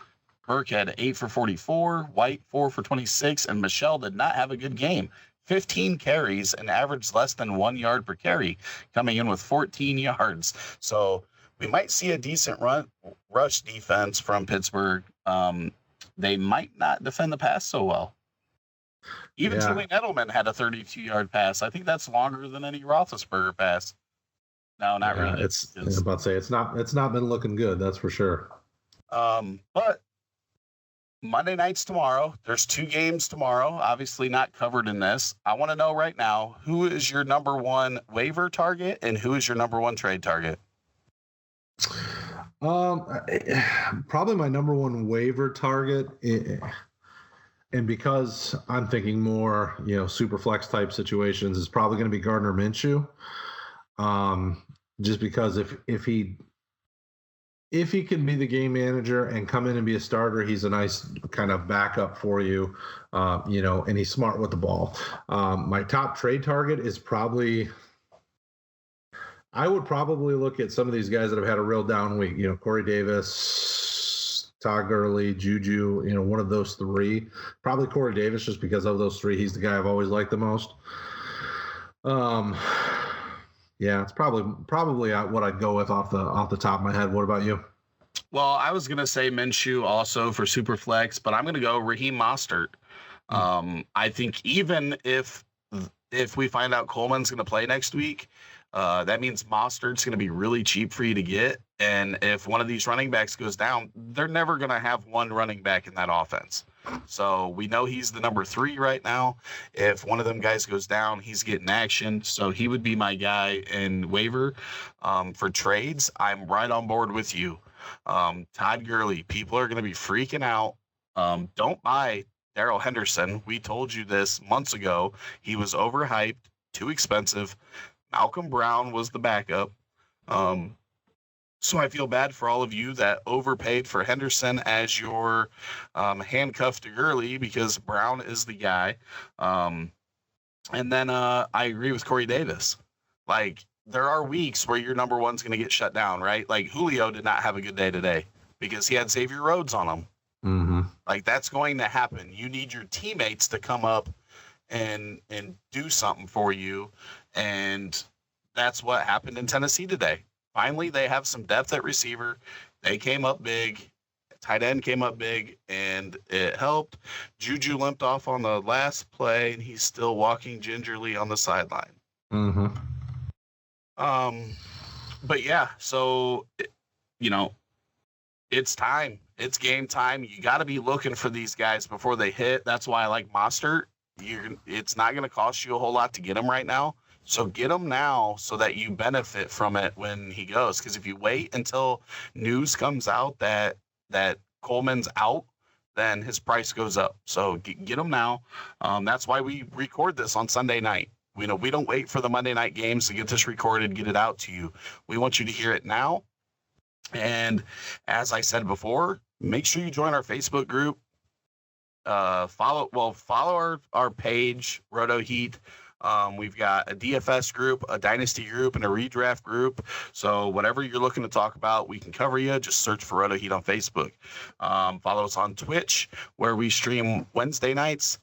Burke had 8 for 44, White 4 for 26, and Michelle did not have a good game. 15 carries and averaged less than 1 yard per carry, coming in with 14 yards. So we might see a decent rush defense from Pittsburgh. They might not defend the pass so well. Even Julian Edelman had a 32-yard pass. I think that's longer than any Roethlisberger pass. No, not really. I was about to say it's not been looking good. That's for sure. But Monday night's tomorrow. There's 2 games tomorrow, obviously not covered in this. I want to know right now, who is your number 1 waiver target and who is your number 1 trade target? Probably my number 1 waiver target, and because I'm thinking more, super flex type situations, is probably going to be Gardner Minshew. Just because if he can be the game manager and come in and be a starter, he's a nice kind of backup for you, and he's smart with the ball. My top trade target is I would probably look at some of these guys that have had a real down week, Corey Davis, Todd Gurley, Juju, one of those 3. Probably Corey Davis, just because of those 3. He's the guy I've always liked the most. Yeah, it's probably what I'd go with off the top of my head. What about you? Well, I was gonna say Minshew also for super flex, but I'm gonna go Raheem Mostert. I think even if we find out Coleman's gonna play next week, that means Mostert's gonna be really cheap for you to get. And if one of these running backs goes down, they're never gonna have one running back in that offense. So we know he's the number 3 right now. If one of them guys goes down, he's getting action. So he would be my guy in waiver. For trades, I'm right on board with you. Todd Gurley, people are going to be freaking out. Don't buy Darrell Henderson. We told you this months ago. He was overhyped, too expensive. Malcolm Brown was the backup. So I feel bad for all of you that overpaid for Henderson as your handcuff to Gurley, because Brown is the guy. And then I agree with Corey Davis. Like, there are weeks where your number 1's going to get shut down, right? Like, Julio did not have a good day today because he had Xavier Rhodes on him. Mm-hmm. Like, that's going to happen. You need your teammates to come up and do something for you. And that's what happened in Tennessee today. Finally, they have some depth at receiver. They came up big. Tight end came up big, and it helped. Juju limped off on the last play, and he's still walking gingerly on the sideline. Mm-hmm. But yeah, so, it's time. It's game time. You got to be looking for these guys before they hit. That's why I like Mostert. It's not going to cost you a whole lot to get him right now. So get him now so that you benefit from it when he goes. Because if you wait until news comes out that Coleman's out, then his price goes up. So get him now. That's why we record this on Sunday night. We don't wait for the Monday night games to get this recorded, get it out to you. We want you to hear it now. And as I said before, make sure you join our Facebook group. Follow our page, Roto Heat. We've got a DFS group, a dynasty group, and a redraft group. So whatever you're looking to talk about, we can cover you. Just search for Roto Heat on Facebook. Follow us on Twitch, where we stream Wednesday nights.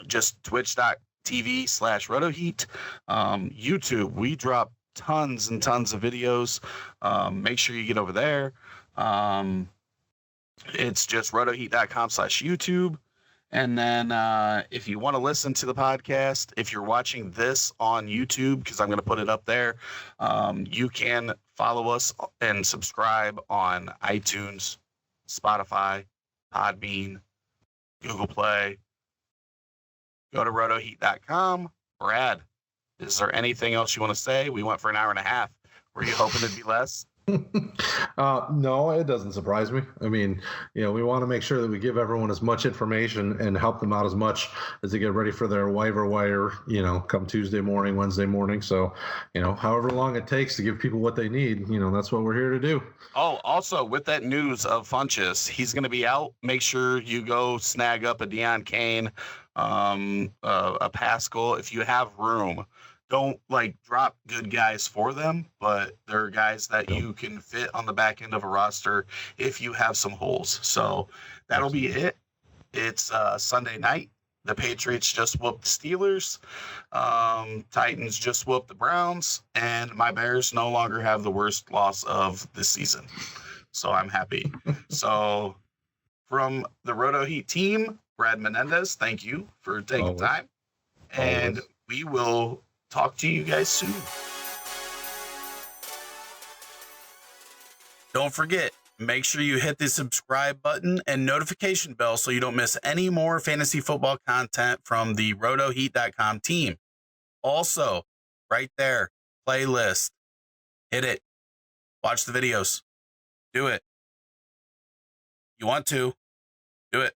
Just twitch.tv/RotoHeat. YouTube, we drop tons and tons of videos. Make sure you get over there. It's just rotoheat.com/YouTube. And then if you want to listen to the podcast, if you're watching this on YouTube, because I'm going to put it up there, you can follow us and subscribe on iTunes, Spotify, Podbean, Google Play. Go to rotoheat.com. Brad, is there anything else you want to say? We went for an hour and a half. Were you hoping it'd be less? No, it doesn't surprise me. I mean, we want to make sure that we give everyone as much information and help them out as much as they get ready for their waiver wire, come Tuesday morning, Wednesday morning. So, however long it takes to give people what they need, that's what we're here to do. Oh, also with that news of Funchess, he's going to be out. Make sure you go snag up a Deion Kane, a Pascal. If you have room, don't like drop good guys for them, but they're guys that Yep. you can fit on the back end of a roster if you have some holes. So that'll be it. It's Sunday night. The Patriots just whooped the Steelers. Titans just whooped the Browns. And my Bears no longer have the worst loss of the season. So I'm happy. So from the Roto Heat team, Brad Menendez, thank you for taking time. And we will talk to you guys soon. Don't forget, make sure you hit the subscribe button and notification bell so you don't miss any more fantasy football content from the rotoheat.com team. Also, right there, playlist. Hit it. Watch the videos. Do it. You want to, do it.